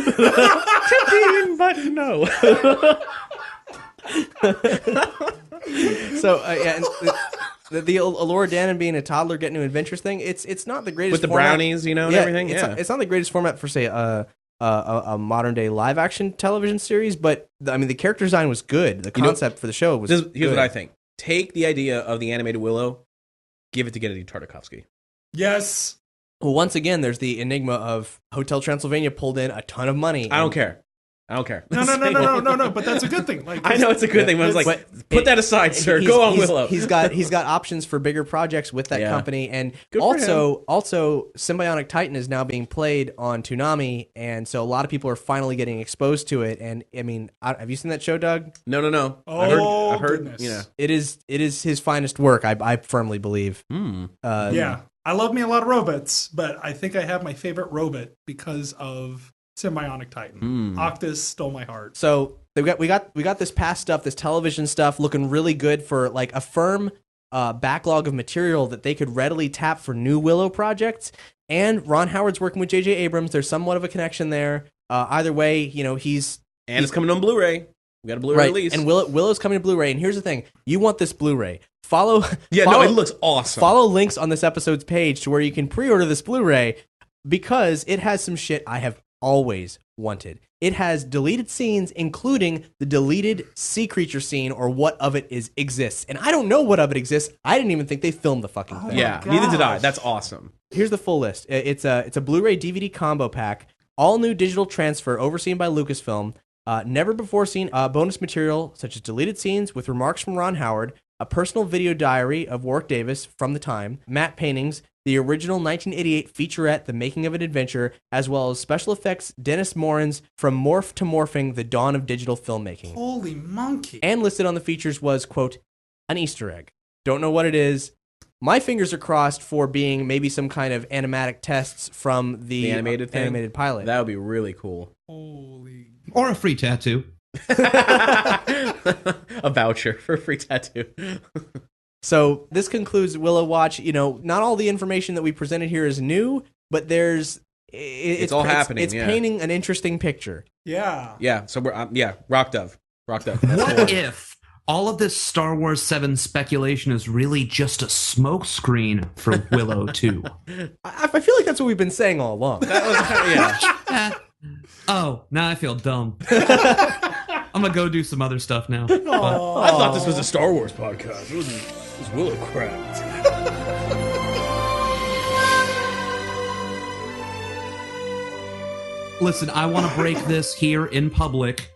S5: But no.
S1: So and the Elora Danan being a toddler getting to adventures thing, it's not the greatest
S5: With the
S1: format.
S5: brownies, and everything.
S1: It's not the greatest format for, say, a modern day live action television series, but the character design was good. The concept for the show was
S5: Here's
S1: good.
S5: what I think. Take the idea of the animated Willow, give it to Gennady Tartakovsky.
S3: Yes.
S1: Well, once again, there's the enigma of Hotel Transylvania pulled in a ton of money.
S5: I don't care. No.
S3: But that's a good thing. Like,
S5: I know it's a good thing, but I was like, put that aside, sir. Go on, Willow.
S1: He's got options for bigger projects with that company, and
S5: Good for him.
S1: also Symbionic Titan is now being played on Toonami, and so a lot of people are finally getting exposed to it. And have you seen that show, Doug?
S5: No.
S3: Oh,
S5: I've heard.
S3: goodness.
S1: It is his finest work. I firmly believe.
S3: Yeah. I love me a lot of robots, but I think I have my favorite robot because of Symbionic Titan. Octus stole my heart.
S1: So we got this past stuff, this television stuff, looking really good for like a firm backlog of material that they could readily tap for new Willow projects. And Ron Howard's working with J.J. Abrams. There's somewhat of a connection there. Either way, he's
S5: It's coming on Blu-ray. We got a Blu-ray release.
S1: And Willow's coming to Blu-ray. And here's the thing: you want this Blu-ray? Follow.
S5: It looks awesome.
S1: Follow links on this episode's page to where you can pre-order this Blu-ray because it has some shit I have always wanted. It has deleted scenes, including the deleted sea creature scene, or what of it exists. And I don't know what of it exists. I didn't even think they filmed the fucking thing.
S5: Yeah, neither did I. That's awesome.
S1: Here's the full list. It's a Blu-ray DVD combo pack, all new digital transfer overseen by Lucasfilm. Never before seen bonus material such as deleted scenes with remarks from Ron Howard, a personal video diary of Warwick Davis from the time, matte paintings, the original 1988 featurette, The Making of an Adventure, as well as special effects Dennis Morin's From Morph to Morphing, The Dawn of Digital Filmmaking.
S3: Holy monkey.
S1: And listed on the features was, quote, an Easter egg. Don't know what it is. My fingers are crossed for being maybe some kind of animatic tests from the animated pilot.
S5: That would be really cool.
S3: Holy.
S4: Or a free tattoo.
S5: A voucher for a free tattoo.
S1: So this concludes Willow Watch. Not all the information that we presented here is new, but it's all happening. It's painting an interesting picture.
S3: Yeah.
S5: Yeah. So we're Rock Dove.
S4: What if all of this Star Wars 7 speculation is really just a smokescreen for Willow 2?
S1: I feel like that's what we've been saying all along.
S5: That was kind of,
S4: Oh, now I feel dumb. I'm gonna go do some other stuff now.
S5: I thought this was a Star Wars podcast. It was Willow crap.
S4: Listen, I want to break this here in public.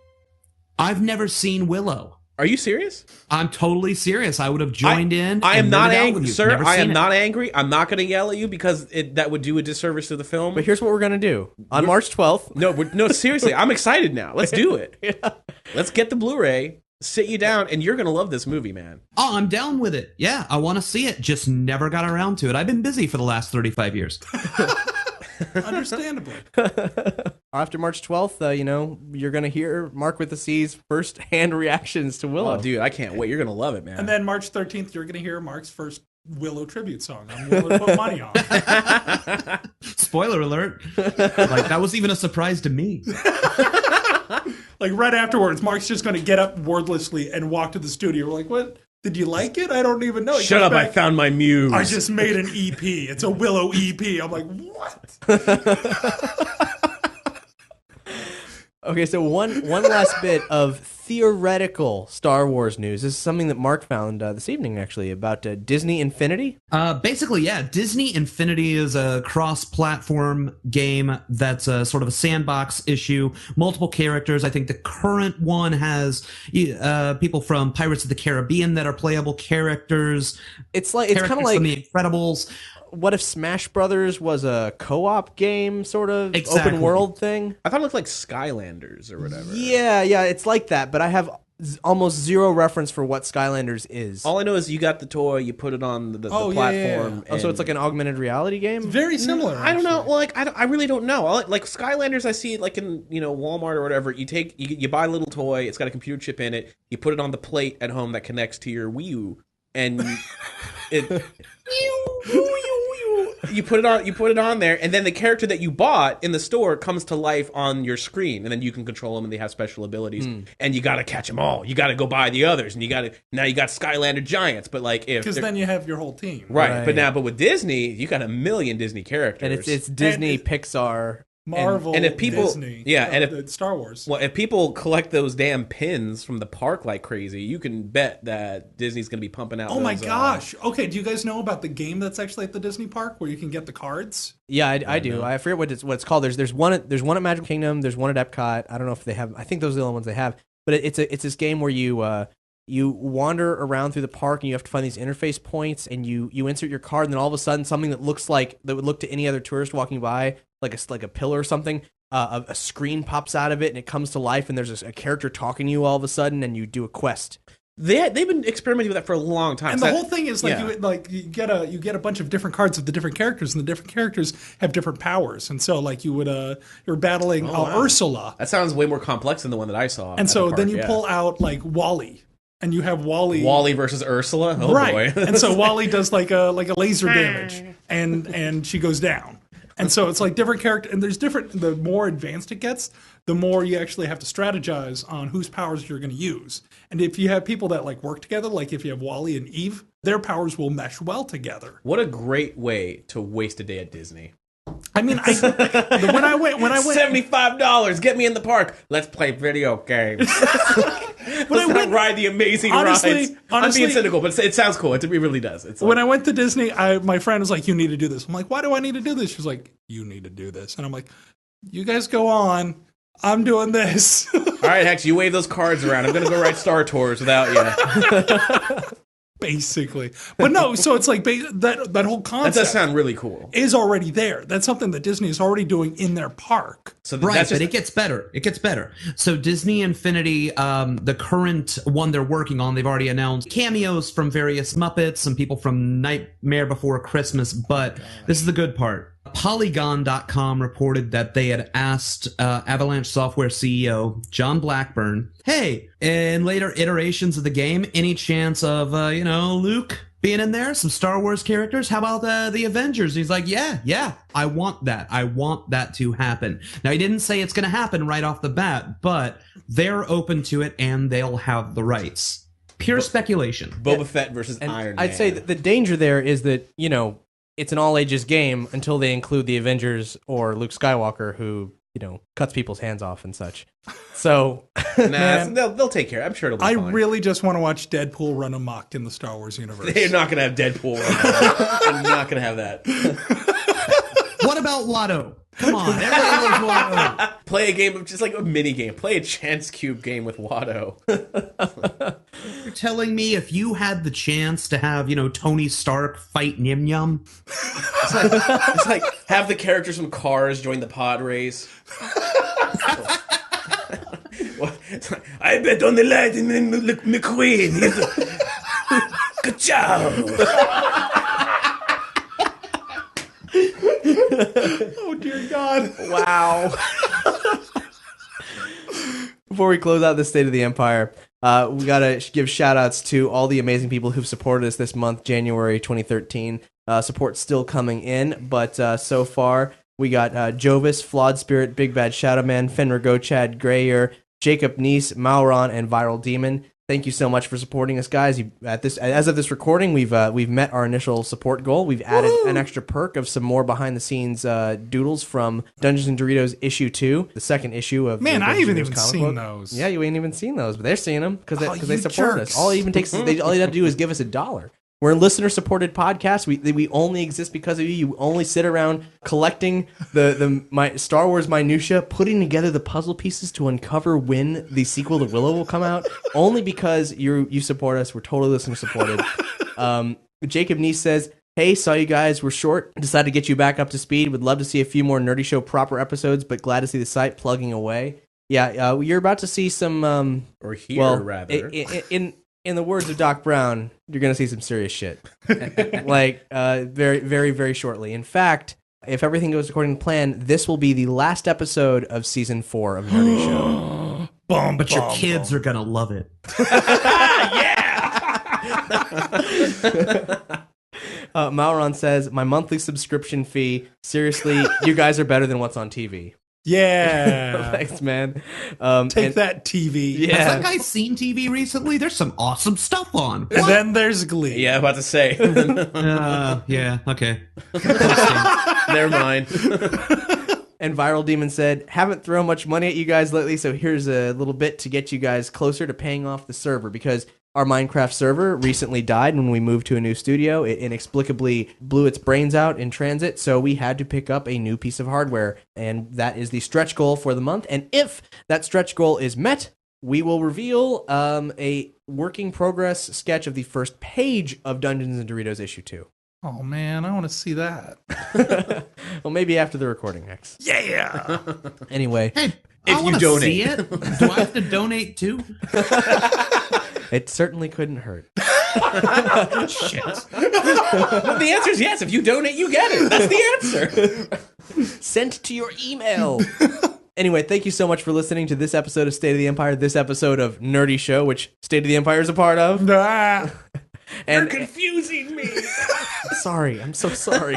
S4: I've never seen Willow.
S5: Are you serious?
S4: I'm totally serious. I would have joined in.
S5: I am
S4: and
S5: not
S4: nerded out
S5: angry,
S4: with you.
S5: sir.
S4: Never
S5: I
S4: seen
S5: am
S4: it.
S5: not angry. I'm not going to yell at you because that would do a disservice to the film.
S1: But here's what we're going to do. On March 12th.
S5: No, seriously. I'm excited now. Let's do it.
S1: Yeah.
S5: Let's get the Blu-ray, sit you down, and you're going to love this movie, man.
S4: Oh, I'm down with it. Yeah, I want to see it. Just never got around to it. I've been busy for the last 35 years.
S3: Understandably.
S1: After March 12th, you're going to hear Marc with the C's first-hand reactions to Willow.
S5: Oh, dude, I can't wait. You're going to love it, man.
S3: And then March 13th, you're going to hear Marc's first Willow tribute song. I'm willing to put money on.
S4: Spoiler alert. Like, that was even a surprise to me.
S3: Like, right afterwards, Marc's just going to get up wordlessly and walk to the studio. We're like, what? Did you like it? I don't even know.
S5: Shut up, I found my muse.
S3: I just made an EP. It's a Willow EP. I'm like, what?
S1: Okay, so one last bit of theoretical Star Wars news. This is something that Marc found this evening, actually, about Disney Infinity.
S4: Basically, yeah, Disney Infinity is a cross-platform game that's sort of a sandbox issue. Multiple characters. I think the current one has people from Pirates of the Caribbean that are playable characters.
S1: It's kind of like
S4: from The Incredibles.
S1: What if Smash Brothers was a co-op game, sort of
S4: Exactly.
S1: open world thing?
S5: I thought it looked like Skylanders or whatever.
S1: Yeah, it's like that, but I have almost zero reference for what Skylanders is.
S5: All I know is you got the toy, you put it on the platform.
S1: Oh, so it's like an augmented reality game?
S3: Very similar.
S5: I don't know. Like I really don't know. Like Skylanders, I see like in Walmart or whatever. You buy a little toy. It's got a computer chip in it. You put it on the plate at home that connects to your Wii U, and it. You put it on there, and then the character that you bought in the store comes to life on your screen, and then you can control them, and they have special abilities, and you got to catch them all. You got to go buy the others, and now you got Skylander Giants, but like
S3: because then you have your whole team,
S5: right? But with Disney, you got a million Disney characters,
S1: and it's Disney, Pixar.
S3: Marvel,
S5: and if people,
S3: Disney,
S5: and if
S3: Star Wars.
S5: Well, if people collect those damn pins from the park like crazy, you can bet that Disney's going to be pumping out.
S3: Oh
S5: those,
S3: my gosh! Okay, do you guys know about the game that's actually at the Disney park where you can get the cards?
S1: Yeah, I do. I forget what it's called. There's one at Magic Kingdom. There's one at Epcot. I don't know if they have. I think those are the only ones they have. But it's this game where you wander around through the park and you have to find these interface points, and you insert your card, and then all of a sudden something that would look to any other tourist walking by like a pillar or something. A screen pops out of it and it comes to life, and there's a character talking to you all of a sudden, and you do a quest.
S5: They've been experimenting with that for a long time.
S3: And the whole thing is you get a bunch of different cards of the different characters, and the different characters have different powers. And so like you're battling Ursula.
S5: That sounds way more complex than the one that I saw.
S3: And so then you pull out like Wally. And you have Wally
S5: versus Ursula. Oh
S3: right.
S5: boy!
S3: And so Wally does like a laser damage, and she goes down. And so it's like different character, and there's different. The more advanced it gets, the more you actually have to strategize on whose powers you're going to use. And if you have people that like work together, like if you have Wally and Eve, their powers will mesh well together.
S5: What a great way to waste a day at Disney.
S3: I mean, when I went,
S5: $75. Get me in the park. Let's play video games. Let's not ride the amazing rides. I'm being cynical, but it sounds cool. It really does. It's
S3: when I went to Disney, my friend was like, "You need to do this." I'm like, "Why do I need to do this?" She's like, "You need to do this," and I'm like, "You guys go on. I'm doing this."
S5: All right, Hex, you wave those cards around. I'm going to go ride Star Tours without you.
S3: Basically. But no, so it's like that whole concept.
S5: That does sound really cool.
S3: Is already there. That's something that Disney is already doing in their park.
S5: So
S4: right, but it gets better. It gets better. So Disney Infinity, the current one they're working on, they've already announced cameos from various Muppets and people from Nightmare Before Christmas, but this is the good part. Polygon.com reported that they had asked Avalanche Software CEO John Blackburn, hey, in later iterations of the game, any chance of, Luke being in there? Some Star Wars characters? How about the Avengers? He's like, yeah, I want that. I want that to happen. Now, he didn't say it's going to happen right off the bat, but they're open to it and they'll have the rights. Pure speculation.
S5: Boba Fett versus
S1: and
S5: Iron Man.
S1: I'd say that the danger there is that, it's an all-ages game until they include the Avengers or Luke Skywalker, who, cuts people's hands off and such. So,
S5: they'll take care. I'm sure it'll be fine.
S3: I really just want to watch Deadpool run amok in the Star Wars universe.
S5: They're not going to have Deadpool. They're not going to have that.
S4: What about Watto? Come on, everybody loves Watto.
S5: Play a game of just like a mini game. Play a Chance Cube game with Watto.
S4: You're telling me if you had the chance to have, Tony Stark fight Nim Yum?
S5: It's like have the characters from Cars join the pod race. I bet on the Lightning McQueen. Good job.
S3: Oh, dear God.
S1: Wow. Before we close out the State of the Empire, we got to give shout-outs to all the amazing people who've supported us this month, January 2013. Support's still coming in, but so far we got Jovis, Flawed Spirit, Big Bad Shadow Man, Fenrir Gochad, Grayer, Jacob Neese, Mauron, and Viral Demon. Thank you so much for supporting us, guys. As of this recording, we've met our initial support goal. We've added an extra perk of some more behind the scenes doodles from Dungeons and Doritos issue 2, the second issue of.
S3: Man,
S1: the
S3: I
S1: Dungeons
S3: haven't
S1: and Doritos
S3: even
S1: comic
S3: seen
S1: book.
S3: those.
S1: Yeah, you ain't even seen those, but they're seeing them because they
S3: you
S1: support
S3: jerks.
S1: us. All it even takes is all you have to do is give us $1. We're a listener-supported podcast. We only exist because of you. You only sit around collecting my Star Wars minutia, putting together the puzzle pieces to uncover when the sequel to Willow will come out. Only because you support us. We're totally listener-supported. Jacob Neese says, "Hey, saw you guys were short. Decided to get you back up to speed. Would love to see a few more Nerdy Show proper episodes, but glad to see the site plugging away." Yeah, you're about to see some...
S5: rather.
S1: In the words of Doc Brown, you're going to see some serious shit. Very, very, very shortly. In fact, if everything goes according to plan, this will be the last episode of Season 4 of Nerdy Show.
S4: But your kids are going to love it.
S1: Mauron says, "My monthly subscription fee. Seriously, you guys are better than what's on TV."
S3: Yeah.
S1: Thanks, man.
S3: Take that, TV.
S1: Yeah.
S4: Has that guy seen TV recently? There's some awesome stuff on.
S3: And then there's Glee.
S5: Yeah, about to say.
S4: Yeah, okay.
S5: Never mind.
S1: And Viral Demon said, "Haven't thrown much money at you guys lately, so here's a little bit to get you guys closer to paying off the server, because our Minecraft server recently died when we moved to a new studio. It inexplicably blew its brains out in transit, so we had to pick up a new piece of hardware, and that is the stretch goal for the month. And if that stretch goal is met, we will reveal a working progress sketch of the first page of Dungeons and Doritos issue 2.
S3: Oh, man, I want to see that.
S1: Well, maybe after the recording, X.
S3: Yeah.
S1: Anyway.
S4: Hey,
S5: If
S4: I
S5: you
S4: wanna
S5: donate.
S4: see it. Do I have to donate too?
S1: It certainly couldn't hurt.
S4: Shit.
S5: The answer is yes. If you donate, you get it. That's the answer.
S1: Sent to your email. Anyway, thank you so much for listening to this episode of State of the Empire, this episode of Nerdy Show, which State of the Empire is a part of.
S5: You're confusing me.
S1: Sorry, I'm so sorry.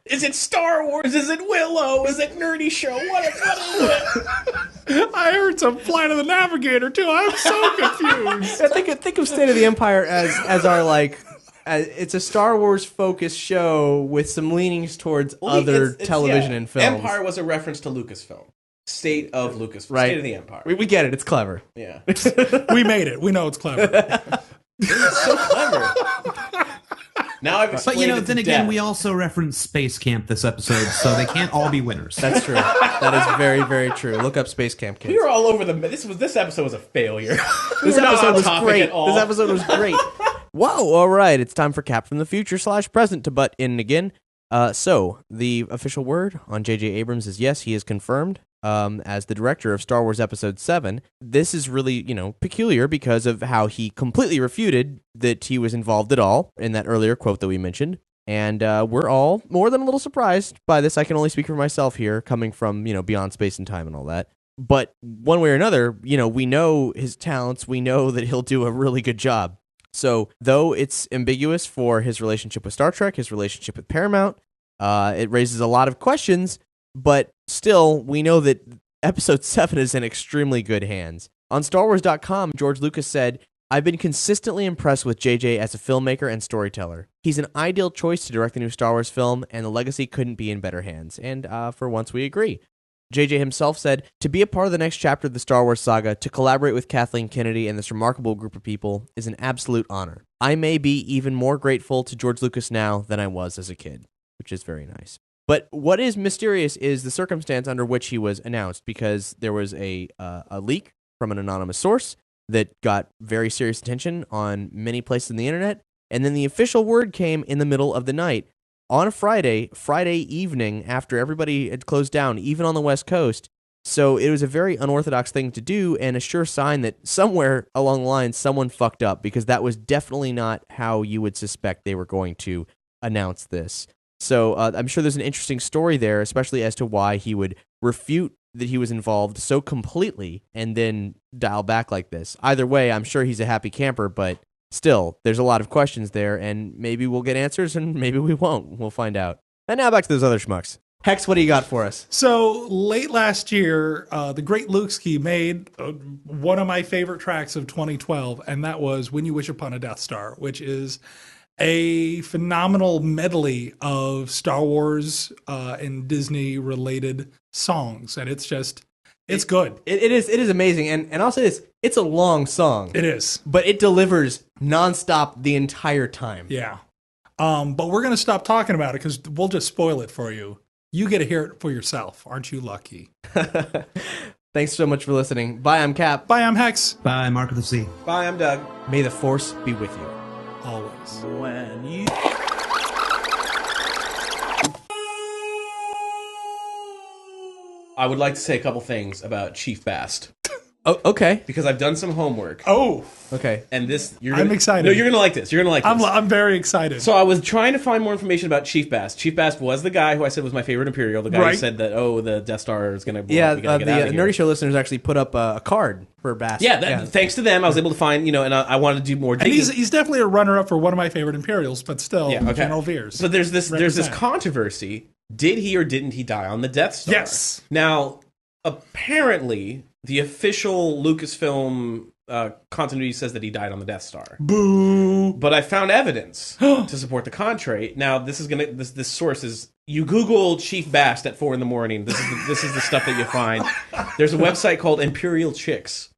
S5: Is it Star Wars? Is it Willow? Is it Nerdy Show? What is it?
S3: I heard some Flight of the Navigator, too. I'm so confused.
S1: Think of State of the Empire as our, it's a Star Wars focused show with some leanings towards other television and films.
S5: Empire was a reference to Lucasfilm. State of Lucasfilm.
S1: Right.
S5: State of the Empire.
S1: We get it. It's clever.
S5: Yeah.
S3: We made it. We know it's clever.
S5: It's so clever. Now I've explained
S4: But,
S5: it to
S4: then again,
S5: death.
S4: we also referenced Space Camp this episode, so they can't all be winners.
S1: That's true. That is very, very true. Look up Space Camp Kids.
S5: We were all over the... This episode was a failure.
S1: This
S5: We're not
S1: episode
S5: on
S1: was
S5: topic
S1: great.
S5: at all.
S1: This episode was great. Whoa, all right. It's time for Cap from the Future / present to butt in again. So, the official word on J.J. Abrams is yes, he is confirmed as the director of Star Wars Episode 7. This is really, peculiar because of how he completely refuted that he was involved at all in that earlier quote that we mentioned. And we're all more than a little surprised by this. I can only speak for myself here, coming from, beyond space and time and all that. But one way or another, we know his talents. We know that he'll do a really good job. So, though it's ambiguous for his relationship with Star Trek, his relationship with Paramount, it raises a lot of questions, but still, we know that Episode 7 is in extremely good hands. On StarWars.com, George Lucas said, "I've been consistently impressed with JJ as a filmmaker and storyteller. He's an ideal choice to direct the new Star Wars film, and the legacy couldn't be in better hands." And for once, we agree. JJ himself said, "To be a part of the next chapter of the Star Wars saga, to collaborate with Kathleen Kennedy and this remarkable group of people is an absolute honor. I may be even more grateful to George Lucas now than I was as a kid," which is very nice. But what is mysterious is the circumstance under which he was announced, because there was a leak from an anonymous source that got very serious attention on many places in the internet, and then the official word came in the middle of the night. On a Friday evening, after everybody had closed down, even on the West Coast. So it was a very unorthodox thing to do, and a sure sign that somewhere along the line someone fucked up, because that was definitely not how you would suspect they were going to announce this. So I'm sure there's an interesting story there, especially as to why he would refute that he was involved so completely and then dial back like this. Either way, I'm sure he's a happy camper, but still, there's a lot of questions there, and maybe we'll get answers, and maybe we won't. We'll find out. And now back to those other schmucks. Hex, what do you got for us?
S3: So late last year, the great Lukesky made one of my favorite tracks of 2012, and that was "When You Wish Upon a Death Star," which is a phenomenal medley of Star Wars and Disney related songs, and it's good.
S1: It is amazing, and I'll say this: it's a long song.
S3: It is,
S1: but it delivers nonstop the entire time.
S3: yeah. But we're going to stop talking about it because we'll just spoil it for you. You get to hear it for yourself. Aren't you lucky?
S1: Thanks so much for listening. Bye, I'm Cap.
S3: Bye, I'm Hex.
S4: Bye, Mark of the Sea.
S5: Bye, I'm Doug.
S1: May the Force be with you.
S3: Always.
S5: When you... I would like to say a couple things about Chief Bast.
S1: Oh, okay.
S5: Because I've done some homework.
S3: Oh,
S1: Okay.
S5: And this...
S3: I'm excited.
S5: No, you're going to like this. You're going to like this.
S3: I'm very excited.
S5: So I was trying to find more information about Chief Bast. Chief Bast was the guy who I said was my favorite Imperial. The guy who
S3: Right.
S5: said that, the Death Star is going to blow
S1: Yeah,
S5: up. We gotta get out of
S1: the
S5: here.
S1: Nerdy Show listeners actually put up a card for Bass.
S5: Yeah, thanks to them, I was able to find, and I wanted to do more
S3: and
S5: digging.
S3: he's definitely a runner-up for one of my favorite Imperials, but still,
S5: Yeah, okay.
S3: General Veers.
S5: So there's this
S3: Represent.
S5: controversy. Did he or didn't he die on the Death Star?
S3: Yes.
S5: Now, apparently, the official Lucasfilm continuity says that he died on the Death Star.
S3: Boo.
S5: But I found evidence to support the contrary. Now, this source is, you Google Chief Bast at 4 a.m. This is the stuff that you find. There's a website called Imperial Chicks,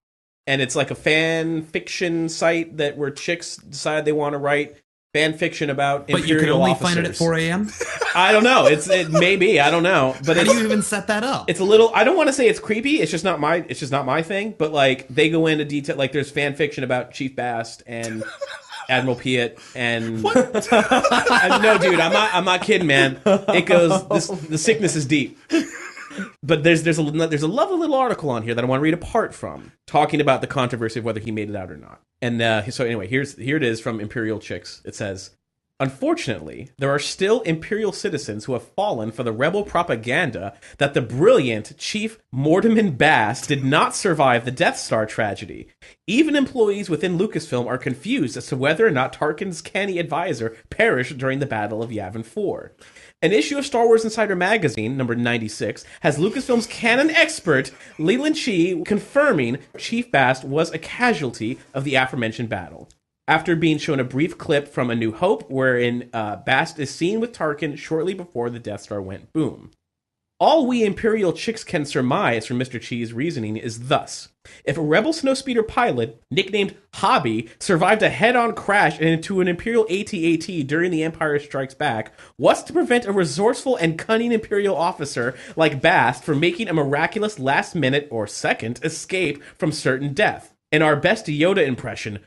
S5: and it's like a fan fiction site where chicks decide they want to write fan fiction about
S4: But
S5: Imperial
S4: you can only
S5: officers.
S4: find it at 4 a.m.?
S5: I don't know. It may be. I don't know. But
S4: How do you even set that up?
S5: it's a little. I don't want to say it's creepy. It's just not my thing. But like they go into detail. Like there's fan fiction about Chief Bast and Admiral Piet and. No, dude, I'm not kidding, man. It goes. The sickness is deep. But there's a lovely little article on here that I want to read a part from, talking about the controversy of whether he made it out or not. And so anyway, here it is from Imperial Chicks. It says, unfortunately, there are still Imperial citizens who have fallen for the rebel propaganda that the brilliant Chief Mortimer Bast did not survive the Death Star tragedy. Even employees within Lucasfilm are confused as to whether or not Tarkin's canny advisor perished during the Battle of Yavin 4. An issue of Star Wars Insider magazine, number 96, has Lucasfilm's canon expert, Leland Chee, confirming Chief Bast was a casualty of the aforementioned battle. After being shown a brief clip from A New Hope, wherein Bast is seen with Tarkin shortly before the Death Star went boom. All we Imperial chicks can surmise from Mr. Chee's reasoning is thus. If a rebel snowspeeder pilot, nicknamed Hobby, survived a head-on crash into an Imperial AT-AT during The Empire Strikes Back, what's to prevent a resourceful and cunning Imperial officer like Bast from making a miraculous last-minute or second escape from certain death? In our best Yoda impression,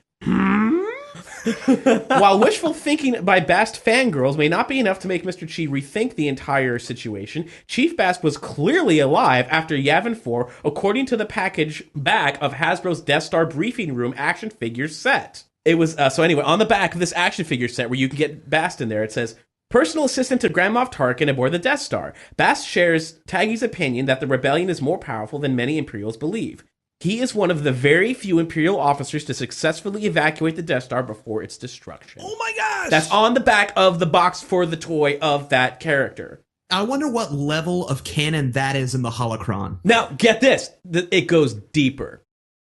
S5: while wishful thinking by Bast fangirls may not be enough to make Mr. Chee rethink the entire situation, Chief Bast was clearly alive after Yavin 4, according to the package back of Hasbro's Death Star briefing room action figure set. It was, so anyway, on the back of this action figure set where you can get Bast in there, it says, personal assistant to Grand Moff Tarkin aboard the Death Star. Bast shares Taggy's opinion that the rebellion is more powerful than many Imperials believe. He is one of the very few Imperial officers to successfully evacuate the Death Star before its destruction.
S3: Oh my gosh!
S5: That's on the back of the box for the toy of that character.
S4: I wonder what level of canon that is in the holocron.
S5: Now, get this. It goes deeper.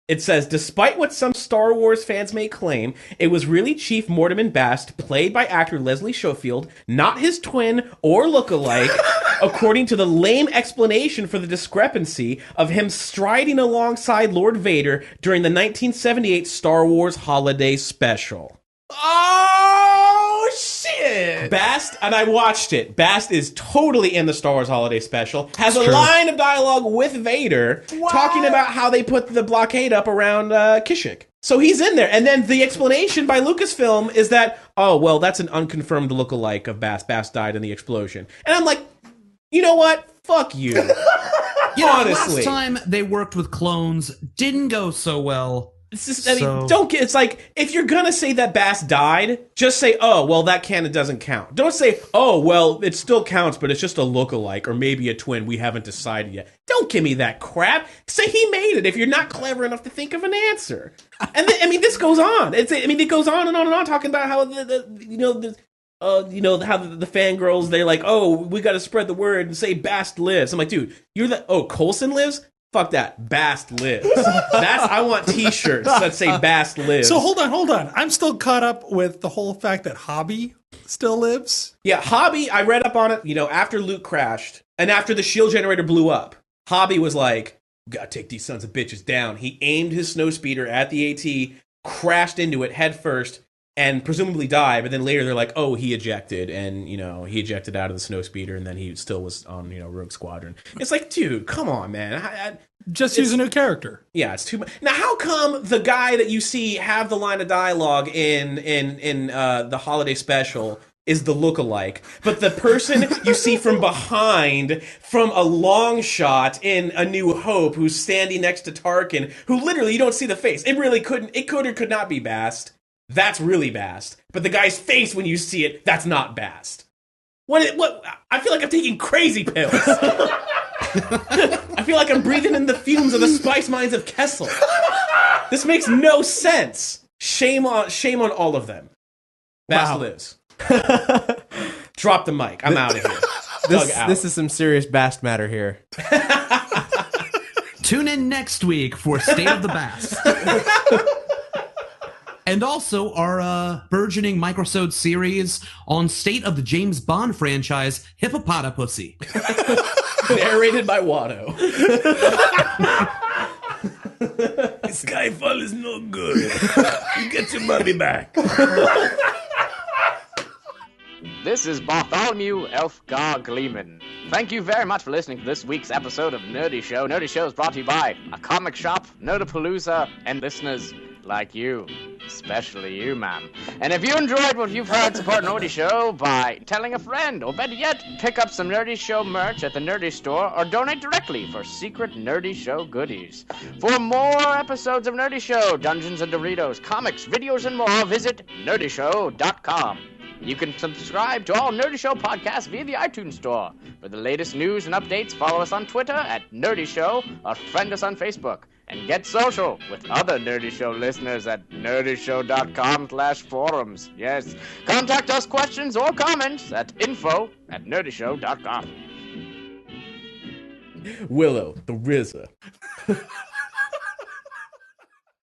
S5: It says, despite what some Star Wars fans may claim, it was really Chief Mortimer Bast, played by actor Leslie Schofield, not his twin or lookalike, according to the lame explanation for the discrepancy of him striding alongside Lord Vader during the 1978 Star Wars Holiday Special. Oh, shit! Bast, and I watched it, Bast is totally in the Star Wars Holiday Special, has a line of dialogue with Vader, talking about how they put the blockade up around Kashyyyk. So he's in there, and then the explanation by Lucasfilm is that, oh, well, that's an unconfirmed lookalike of Bast. Bast died in the explosion. And I'm like, you know what? Fuck you. Honestly.
S4: Last time they worked with clones didn't go so well.
S5: It's just, I mean, it's like, if you're gonna say that Bast died, just say, oh, well, that canon doesn't count. Don't say, oh, well, it still counts, but it's just a lookalike, or maybe a twin, we haven't decided yet. Don't give me that crap. Say he made it if you're not clever enough to think of an answer. And then, I mean, this goes on. It goes on and on and on, talking about how, you know, how the fangirls, they're like, oh, we got to spread the word and say Bast lives. I'm like, dude, Coulson lives? Fuck that. Bast lives. I want t-shirts that say Bast lives.
S3: So hold on. I'm still caught up with the whole fact that Hobby still lives.
S5: Yeah, Hobby, I read up on it, you know, after Luke crashed and after the shield generator blew up. Hobby was like, gotta take these sons of bitches down. He aimed his snowspeeder at the AT, crashed into it head first, and presumably died, but then later they're like, oh, he ejected, and, you know, he ejected out of the snowspeeder, and then he still was on, you know, Rogue Squadron. It's like, dude, come on, man.
S3: Just use a new character.
S5: Yeah, it's too much. Now, how come the guy that you see have the line of dialogue in the holiday special is the lookalike, but the person you see from behind, from a long shot in A New Hope, who's standing next to Tarkin, who literally you don't see the face. It could or could not be Bast. That's really Bast. But the guy's face, when you see it, that's not Bast. What? I feel like I'm taking crazy pills. I feel like I'm breathing in the fumes of the spice mines of Kessel. This makes no sense. Shame on all of them. Bast lives. Drop the mic. I'm out of here.
S1: This is some serious Bast matter here.
S4: Tune in next week for State of the Bast. And also our burgeoning microsode series on State of the James Bond franchise, Hippopotapussy.
S5: Narrated by Watto.
S6: Skyfall is no good. You get your money back.
S7: This is Bartholomew Elfgar Gleeman. Thank you very much for listening to this week's episode of Nerdy Show. Nerdy Show is brought to you by a comic shop, Nerdapalooza, and listeners like you. Especially you, ma'am. And if you enjoyed what you've heard, support Nerdy Show by telling a friend, or better yet, pick up some Nerdy Show merch at the Nerdy Store, or donate directly for secret Nerdy Show goodies. For more episodes of Nerdy Show, Dungeons and Doritos, comics, videos, and more, visit nerdyshow.com. You can subscribe to all Nerdy Show podcasts via the iTunes Store. For the latest news and updates, follow us on Twitter at Nerdy Show, or friend us on Facebook. And get social with other Nerdy Show listeners at nerdyshow.com/forums. Yes, contact us questions or comments at info@nerdyshow.com.
S5: Willow, the RZA.